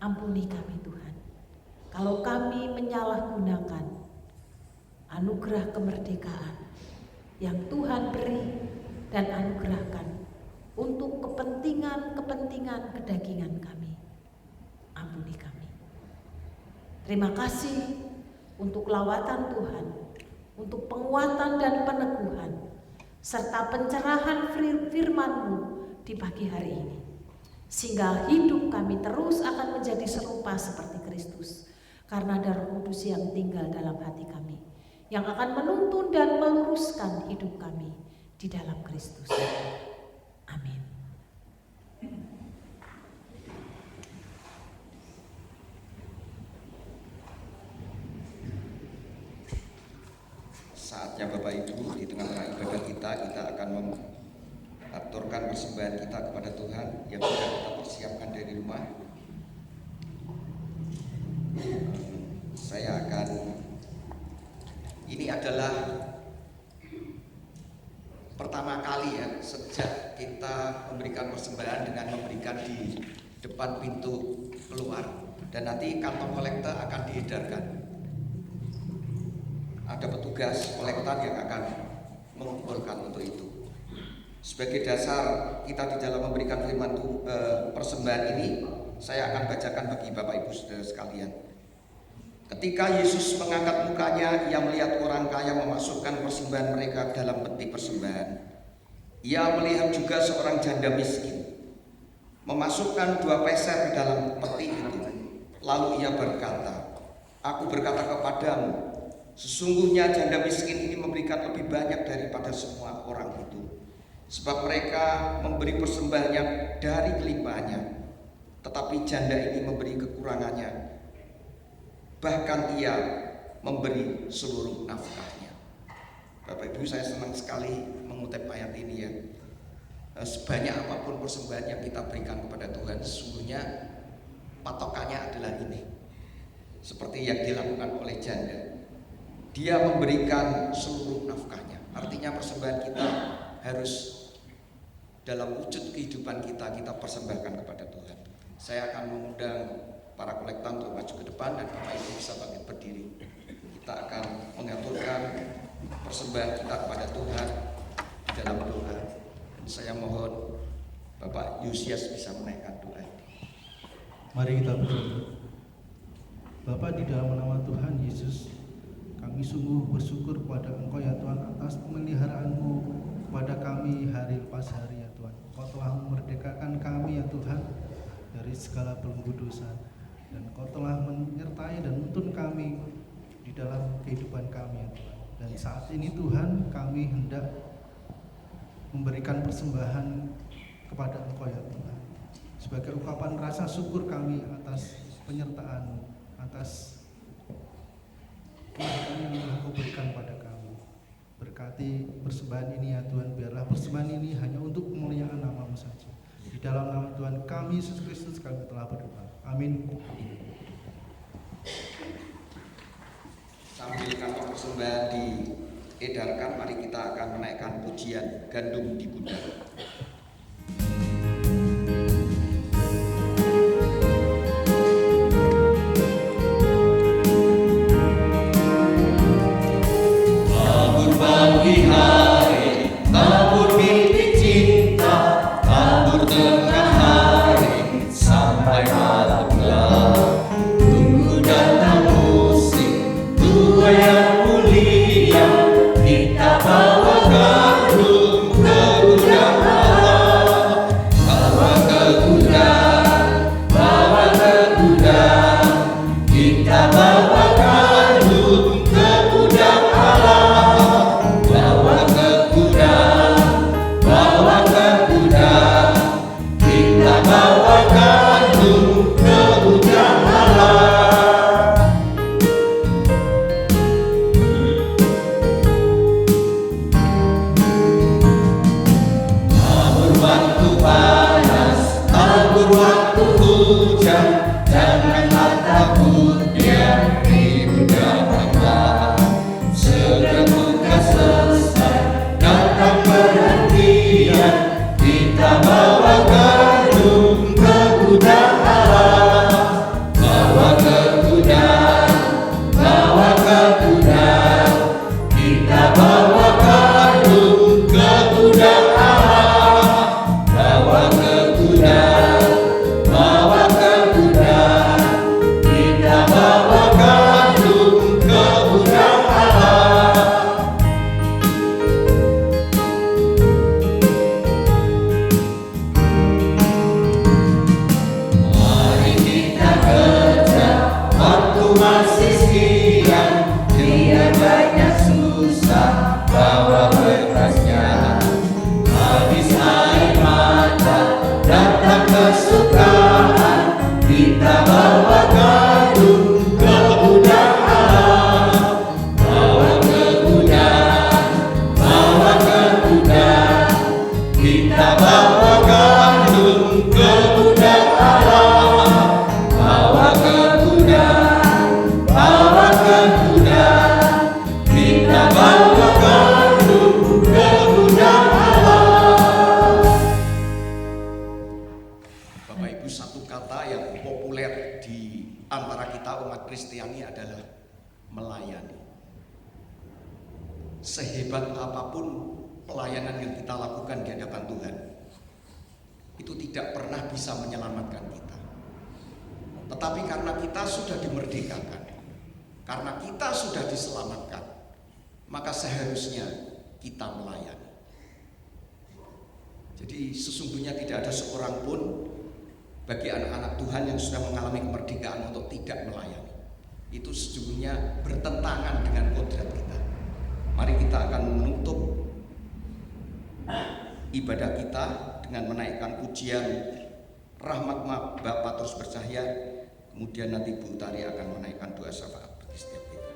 Ampuni kami Tuhan, kalau kami menyalahgunakan anugerah kemerdekaan yang Tuhan beri dan anugerahkan untuk kepentingan kedagingan kami. Ampuni kami. Terima kasih untuk lawatan Tuhan, untuk penguatan dan peneguhan, serta pencerahan firman-Mu di pagi hari ini. Sehingga hidup kami terus akan menjadi serupa seperti Kristus, karena ada Roh Kudus yang tinggal dalam hati kami, yang akan menuntun dan meluruskan hidup kami di dalam Kristus. Amin. Saatnya Bapak Ibu, di tengah-tengah ibadah kita akan mengaturkan persembahan kita kepada Tuhan yang sudah kita persiapkan dari rumah. Ini adalah pertama kali ya sejak kita memberikan persembahan dengan memberikan di depan pintu keluar. dan nanti kantong kolekta akan diedarkan. Ada petugas kolektan yang akan mengumpulkan untuk itu. Sebagai dasar kita di dalam memberikan firman persembahan ini, saya akan bacakan bagi Bapak Ibu Saudara sekalian. Ketika Yesus mengangkat mukanya, ia melihat orang kaya memasukkan persembahan mereka dalam peti persembahan. Ia melihat juga seorang janda miskin memasukkan 2 peser ke dalam peti itu. Lalu ia berkata, "Aku berkata kepadamu, sesungguhnya janda miskin ini memberikan lebih banyak daripada semua orang itu. Sebab mereka memberi persembahannya dari kelimpahannya, tetapi janda ini memberi kekurangannya. Bahkan ia memberi seluruh nafkahnya." Bapak Ibu, saya senang sekali mengutip ayat ini ya. Sebanyak apapun persembahan yang kita berikan kepada Tuhan, sesungguhnya patokannya adalah ini. Seperti yang dilakukan oleh janda, dia memberikan seluruh nafkahnya. Artinya persembahan kita harus dalam wujud kehidupan kita persembahkan kepada Tuhan. Saya akan mengundang para kolektan untuk maju ke depan dan Bapak Ibu bisa bangkit berdiri. Kita akan mengaturkan persembahan kita kepada Tuhan dalam doa. Saya mohon Bapak Yusias bisa menaikkan doa. Mari kita berdoa. Bapa, di dalam nama Tuhan Yesus, kami sungguh bersyukur kepada Engkau ya Tuhan atas pemeliharaan-Mu kepada kami hari lepas hari ya Tuhan. Engkau telah memerdekakan kami ya Tuhan dari segala belenggu dosa, dan Engkau telah menyertai dan menuntun kami di dalam kehidupan kami ya Tuhan. Dan saat ini Tuhan, kami hendak memberikan persembahan kepada Engkau ya Tuhan, sebagai ungkapan rasa syukur kami atas penyertaan, atas yang Engkau berikan pada kami. Berkati persembahan ini ya Tuhan, biarlah persembahan ini hanya untuk kemuliaan nama-Mu saja. Di dalam nama Tuhan kami Yesus Kristus kami telah berdoa. Amin. Sambil kantong persembahan diedarkan, mari kita akan menaikkan pujian Gandum di Bunda. Pagi hari, tabur mimpi cinta, tabur tengah hari, sampai malam gelap. Tunggu datang musim tua yang mulia, kita bawa gandum ke gudang. sehebat apapun pelayanan yang kita lakukan di hadapan Tuhan, itu tidak pernah bisa menyelamatkan kita. Tetapi karena kita sudah dimerdekakan, karena kita sudah diselamatkan, maka seharusnya kita melayani. Jadi sesungguhnya tidak ada seorang pun bagi anak-anak Tuhan yang sudah mengalami kemerdekaan untuk tidak melayani. Itu sesungguhnya bertentangan dengan kodrat kita. Mari kita akan menutup ibadah kita dengan menaikkan pujian Rahmat Bapa Terus Bercahaya. Kemudian nanti Bu Tari akan menaikkan doa syafaat bagi setiap kita.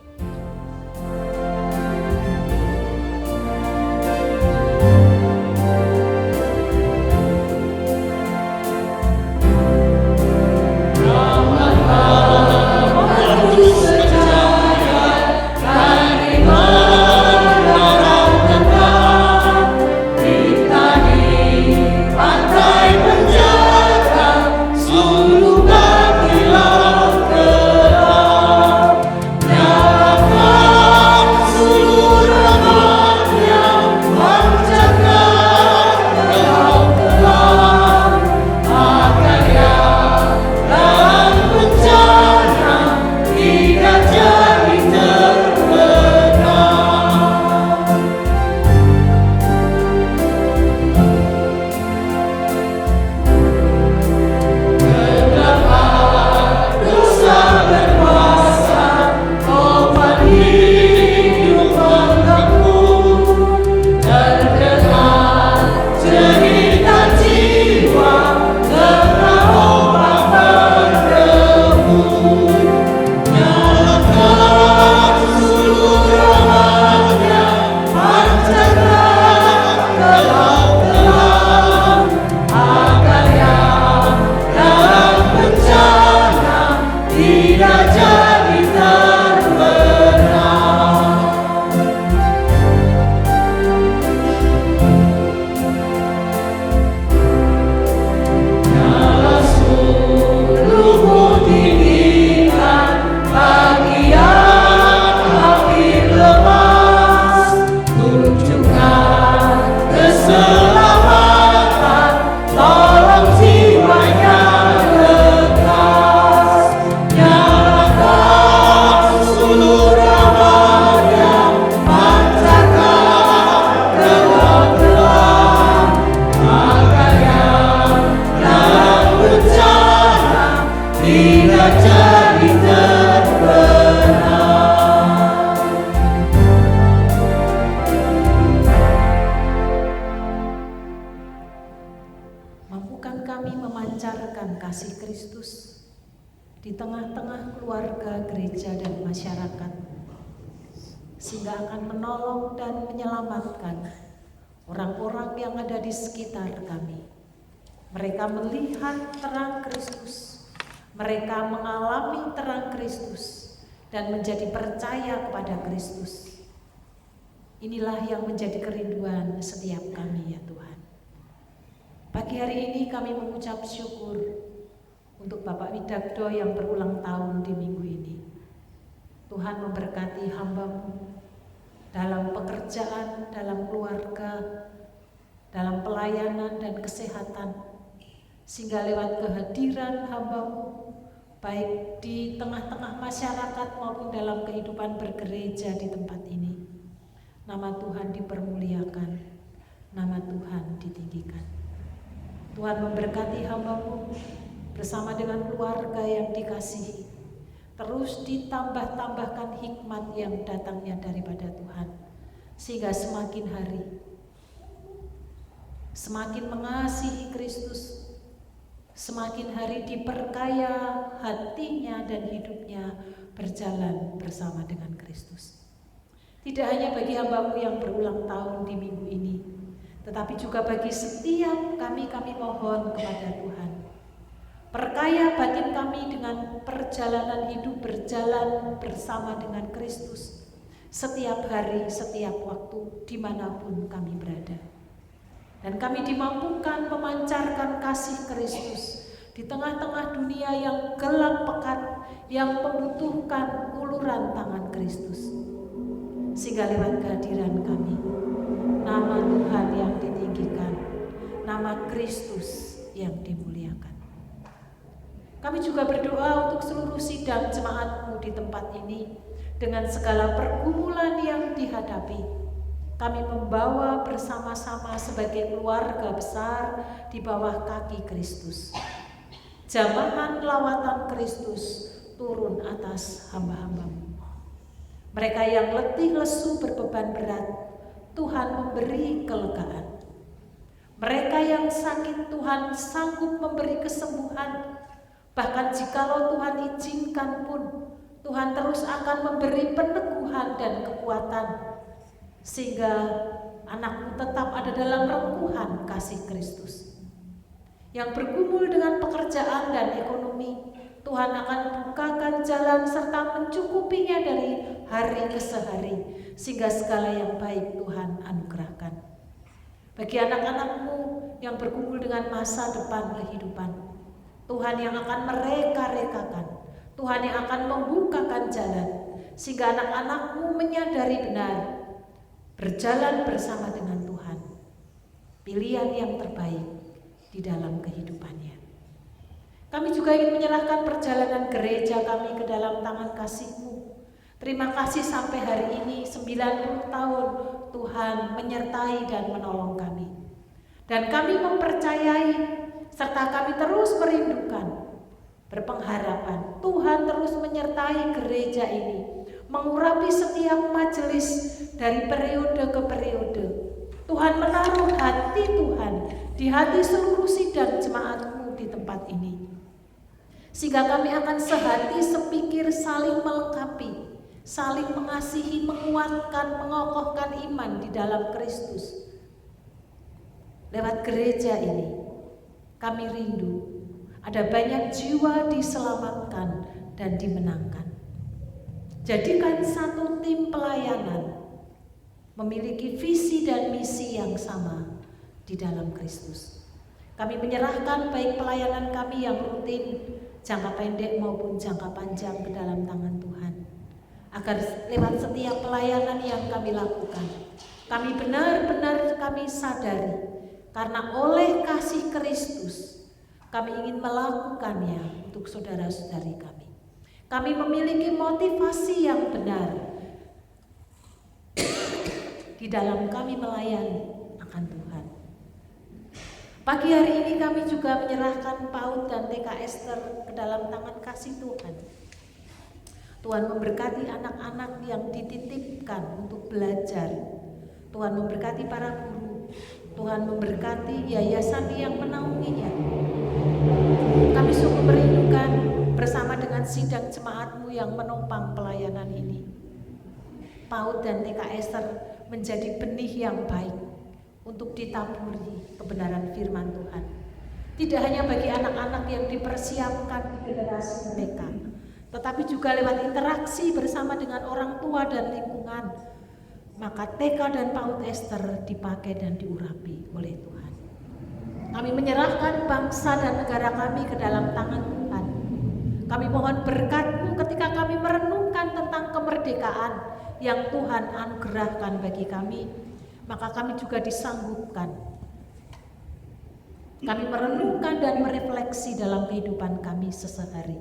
sehingga akan menolong dan menyelamatkan orang-orang yang ada di sekitar kami. Mereka melihat terang Kristus, mereka mengalami terang Kristus dan menjadi percaya kepada Kristus. Inilah yang menjadi kerinduan setiap kami ya Tuhan. Pagi hari ini kami mengucap syukur untuk Bapak Widagdo yang berulang tahun di minggu ini. Tuhan memberkati hamba-Mu dalam pekerjaan, dalam keluarga, dalam pelayanan dan kesehatan, sehingga lewat kehadiran hamba-Mu baik di tengah-tengah masyarakat maupun dalam kehidupan bergereja di tempat ini, nama Tuhan dipermuliakan, nama Tuhan ditinggikan. Tuhan memberkati hamba-Mu bersama dengan keluarga yang dikasihi, terus ditambah-tambahkan hikmat yang datangnya daripada Tuhan, sehingga semakin hari semakin mengasihi Kristus, semakin hari diperkaya hatinya dan hidupnya berjalan bersama dengan Kristus. Tidak hanya bagi hamba-Mu yang berulang tahun di minggu ini, tetapi juga bagi setiap kami mohon kepada Tuhan, perkaya batin kami dengan perjalanan hidup berjalan bersama dengan Kristus setiap hari, setiap waktu, dimanapun kami berada. Dan kami dimampukan memancarkan kasih Kristus di tengah-tengah dunia yang gelap pekat, yang membutuhkan uluran tangan Kristus. sehingga lewat kehadiran kami, nama Tuhan yang ditinggikan, nama Kristus yang dimuliakan. Kami juga berdoa untuk seluruh sidang jemaat-Mu di tempat ini dengan segala pergumulan yang dihadapi. Kami membawa bersama-sama sebagai keluarga besar di bawah kaki Kristus. Jamahan lawatan Kristus turun atas hamba-hamba-Mu. Mereka yang letih lesu berbeban berat, Tuhan memberi kelegaan. Mereka yang sakit, Tuhan sanggup memberi kesembuhan. Bahkan jikalau Tuhan izinkan pun, Tuhan terus akan memberi peneguhan dan kekuatan, sehingga anak-Mu tetap ada dalam rengkuhan kasih Kristus. Yang bergumul dengan pekerjaan dan ekonomi, Tuhan akan bukakan jalan serta mencukupinya dari hari ke sehari, sehingga segala yang baik Tuhan anugerahkan. Bagi anak-anak-Mu yang bergumul dengan masa depan kehidupan, Tuhan yang akan mereka-rekakan, Tuhan yang akan membukakan jalan, sehingga anak-anak-Mu menyadari benar, berjalan bersama dengan Tuhan, pilihan yang terbaik di dalam kehidupannya. Kami juga ingin menyerahkan perjalanan gereja kami ke dalam tangan kasih-Mu. Terima kasih sampai hari ini 90 tahun Tuhan menyertai dan menolong kami. Dan kami mempercayai serta kami terus merindukan, berpengharapan Tuhan terus menyertai gereja ini, mengurapi setiap majelis dari periode ke periode. Tuhan menaruh hati Tuhan di hati seluruh sidang jemaat-Mu di tempat ini, sehingga kami akan sehati sepikir saling melengkapi, saling mengasihi, menguatkan, mengokohkan iman di dalam Kristus. Lewat gereja ini kami rindu ada banyak jiwa diselamatkan dan dimenangkan. Jadikan satu tim pelayanan, memiliki visi dan misi yang sama di dalam Kristus. Kami menyerahkan baik pelayanan kami yang rutin, jangka pendek maupun jangka panjang ke dalam tangan Tuhan. Agar lewat setiap pelayanan yang kami lakukan, kami benar-benar kami sadari, karena oleh kasih Kristus, kami ingin melakukannya untuk saudara-saudari kami. Kami memiliki motivasi yang benar di dalam kami melayani akan Tuhan. Pagi hari ini kami juga menyerahkan PAUD dan TK Esther ke dalam tangan kasih Tuhan. Tuhan memberkati anak-anak yang dititipkan untuk belajar. Tuhan memberkati para guru. Tuhan memberkati yayasan yang menaunginya. Kami sungguh merindukan bersama dengan sidang jemaat-Mu yang menopang pelayanan ini. PAUD dan TK Esther menjadi benih yang baik untuk ditaburi kebenaran firman Tuhan. Tidak hanya bagi anak-anak yang dipersiapkan di generasi mereka, tetapi juga lewat interaksi bersama dengan orang tua dan lingkungan. Maka TK dan PAUD Esther dipakai dan diurapi oleh Tuhan. Kami menyerahkan bangsa dan negara kami ke dalam tangan Tuhan. Kami mohon berkat-Mu ketika kami merenungkan tentang kemerdekaan yang Tuhan anugerahkan bagi kami, maka kami juga disanggupkan. Kami merenungkan dan merefleksi dalam kehidupan kami sehari-hari.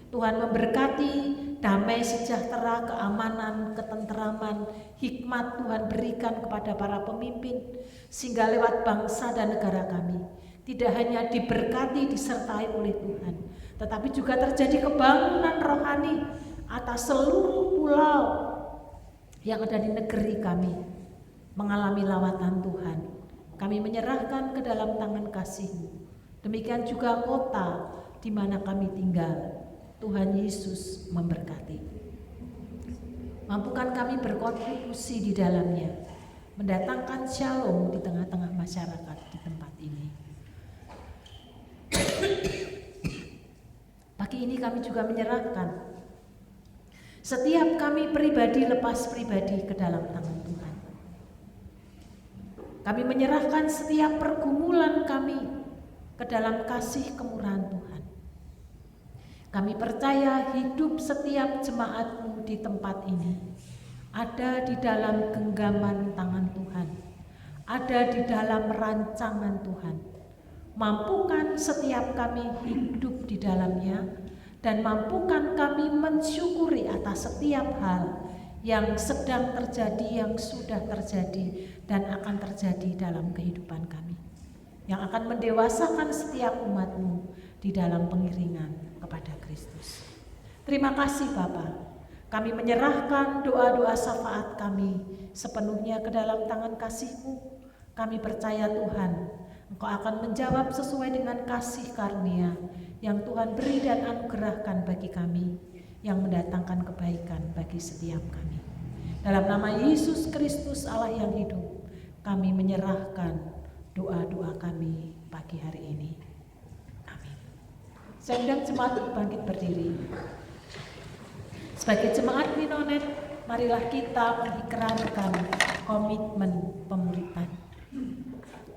Tuhan memberkati damai sejahtera, keamanan, ketenteraman, hikmat Tuhan berikan kepada para pemimpin, sehingga lewat bangsa dan negara kami tidak hanya diberkati, disertai oleh Tuhan, tetapi juga terjadi kebangunan rohani atas seluruh pulau yang ada di negeri kami mengalami lawatan Tuhan. Kami menyerahkan ke dalam tangan kasih-Mu. Demikian juga kota di mana kami tinggal. Tuhan Yesus memberkati. Mampukan kami berkontribusi di dalamnya, mendatangkan shalom di tengah-tengah masyarakat di tempat ini. Pagi ini kami juga menyerahkan setiap kami pribadi lepas pribadi ke dalam tangan Tuhan. Kami menyerahkan setiap pergumulan kami ke dalam kasih kemurahan Tuhan. Kami percaya hidup setiap jemaat-Mu di tempat ini ada di dalam genggaman tangan Tuhan, ada di dalam rancangan Tuhan. Mampukan setiap kami hidup di dalamnya, dan mampukan kami mensyukuri atas setiap hal yang sedang terjadi, yang sudah terjadi, dan akan terjadi dalam kehidupan kami, yang akan mendewasakan setiap umat-Mu di dalam pengiringan kepada Kristus. Terima kasih Bapa. Kami menyerahkan doa-doa syafaat kami sepenuhnya ke dalam tangan kasih-Mu. Kami percaya Tuhan, Engkau akan menjawab sesuai dengan kasih karunia yang Tuhan beri dan anugerahkan bagi kami, yang mendatangkan kebaikan bagi setiap kami. Dalam nama Yesus Kristus Allah yang hidup, kami menyerahkan doa-doa kami pagi hari ini. Amin. Saya undang jemaat bangkit berdiri. Sebagai jemaat Minonet, marilah kita mengikrarkan komitmen pemuritan.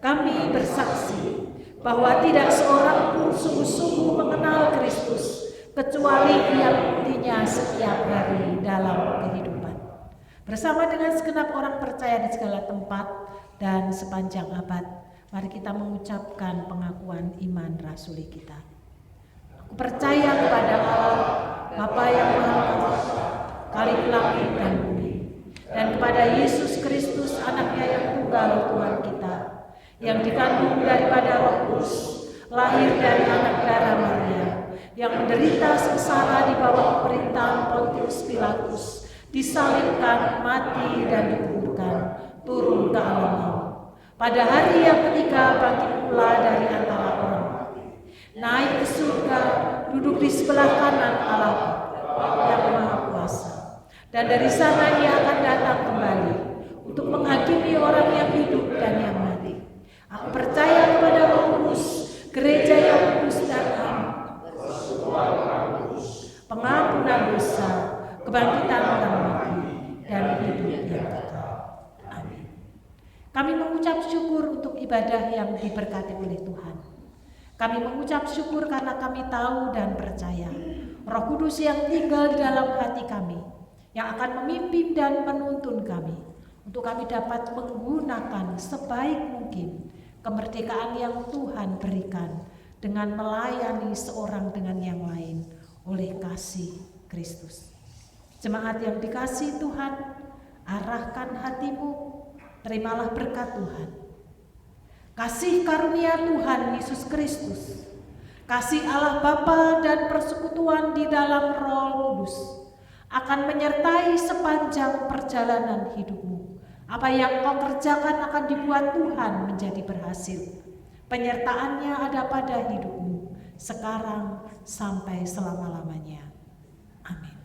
Kami bersaksi bahwa tidak seorang pun sungguh-sungguh mengenal Kristus kecuali ia buktinya setiap hari dalam kehidupan. Bersama dengan segenap orang percaya di segala tempat dan sepanjang abad, mari kita mengucapkan pengakuan iman rasuli kita. Aku percaya kepada Allah, Bapa yang Maha Kuasa, Khalik langit dan bumi, dan kepada Yesus Kristus, Anaknya yang tunggal Tuhan kita, yang dikandung daripada Roh Kudus, lahir dari anak darah Maria, yang menderita sengsara di bawah pemerintahan Pontius Pilatus, disalibkan, mati dan dikuburkan, turun ke alam maut. Pada hari yang ketiga bangkit pula dari antara orang mati, naik ke surga, duduk di sebelah kanan Allah yang Maha Kuasa, dan dari sana ia akan datang kembali untuk menghakimi orang yang hidup dan yang mati. Aku percaya kepada Roh Kudus, gereja yang kudus dan am, pengampunan dosa, kebangkitan orang mati, dan hidup yang kekal. Amin. Kami mengucap syukur untuk ibadah yang diberkati oleh Tuhan. Kami mengucap syukur karena kami tahu dan percaya Roh Kudus yang tinggal di dalam hati kami, yang akan memimpin dan menuntun kami, untuk kami dapat menggunakan sebaik mungkin kemerdekaan yang Tuhan berikan dengan melayani seorang dengan yang lain oleh kasih Kristus. Jemaat yang dikasihi Tuhan, arahkan hatimu, terimalah berkat Tuhan. Kasih karunia Tuhan Yesus Kristus, kasih Allah Bapa dan persekutuan di dalam Roh Kudus akan menyertai sepanjang perjalanan hidupmu. Apa yang kau kerjakan akan dibuat Tuhan menjadi berhasil. Penyertaannya ada pada hidupmu sekarang sampai selama-lamanya. Amin.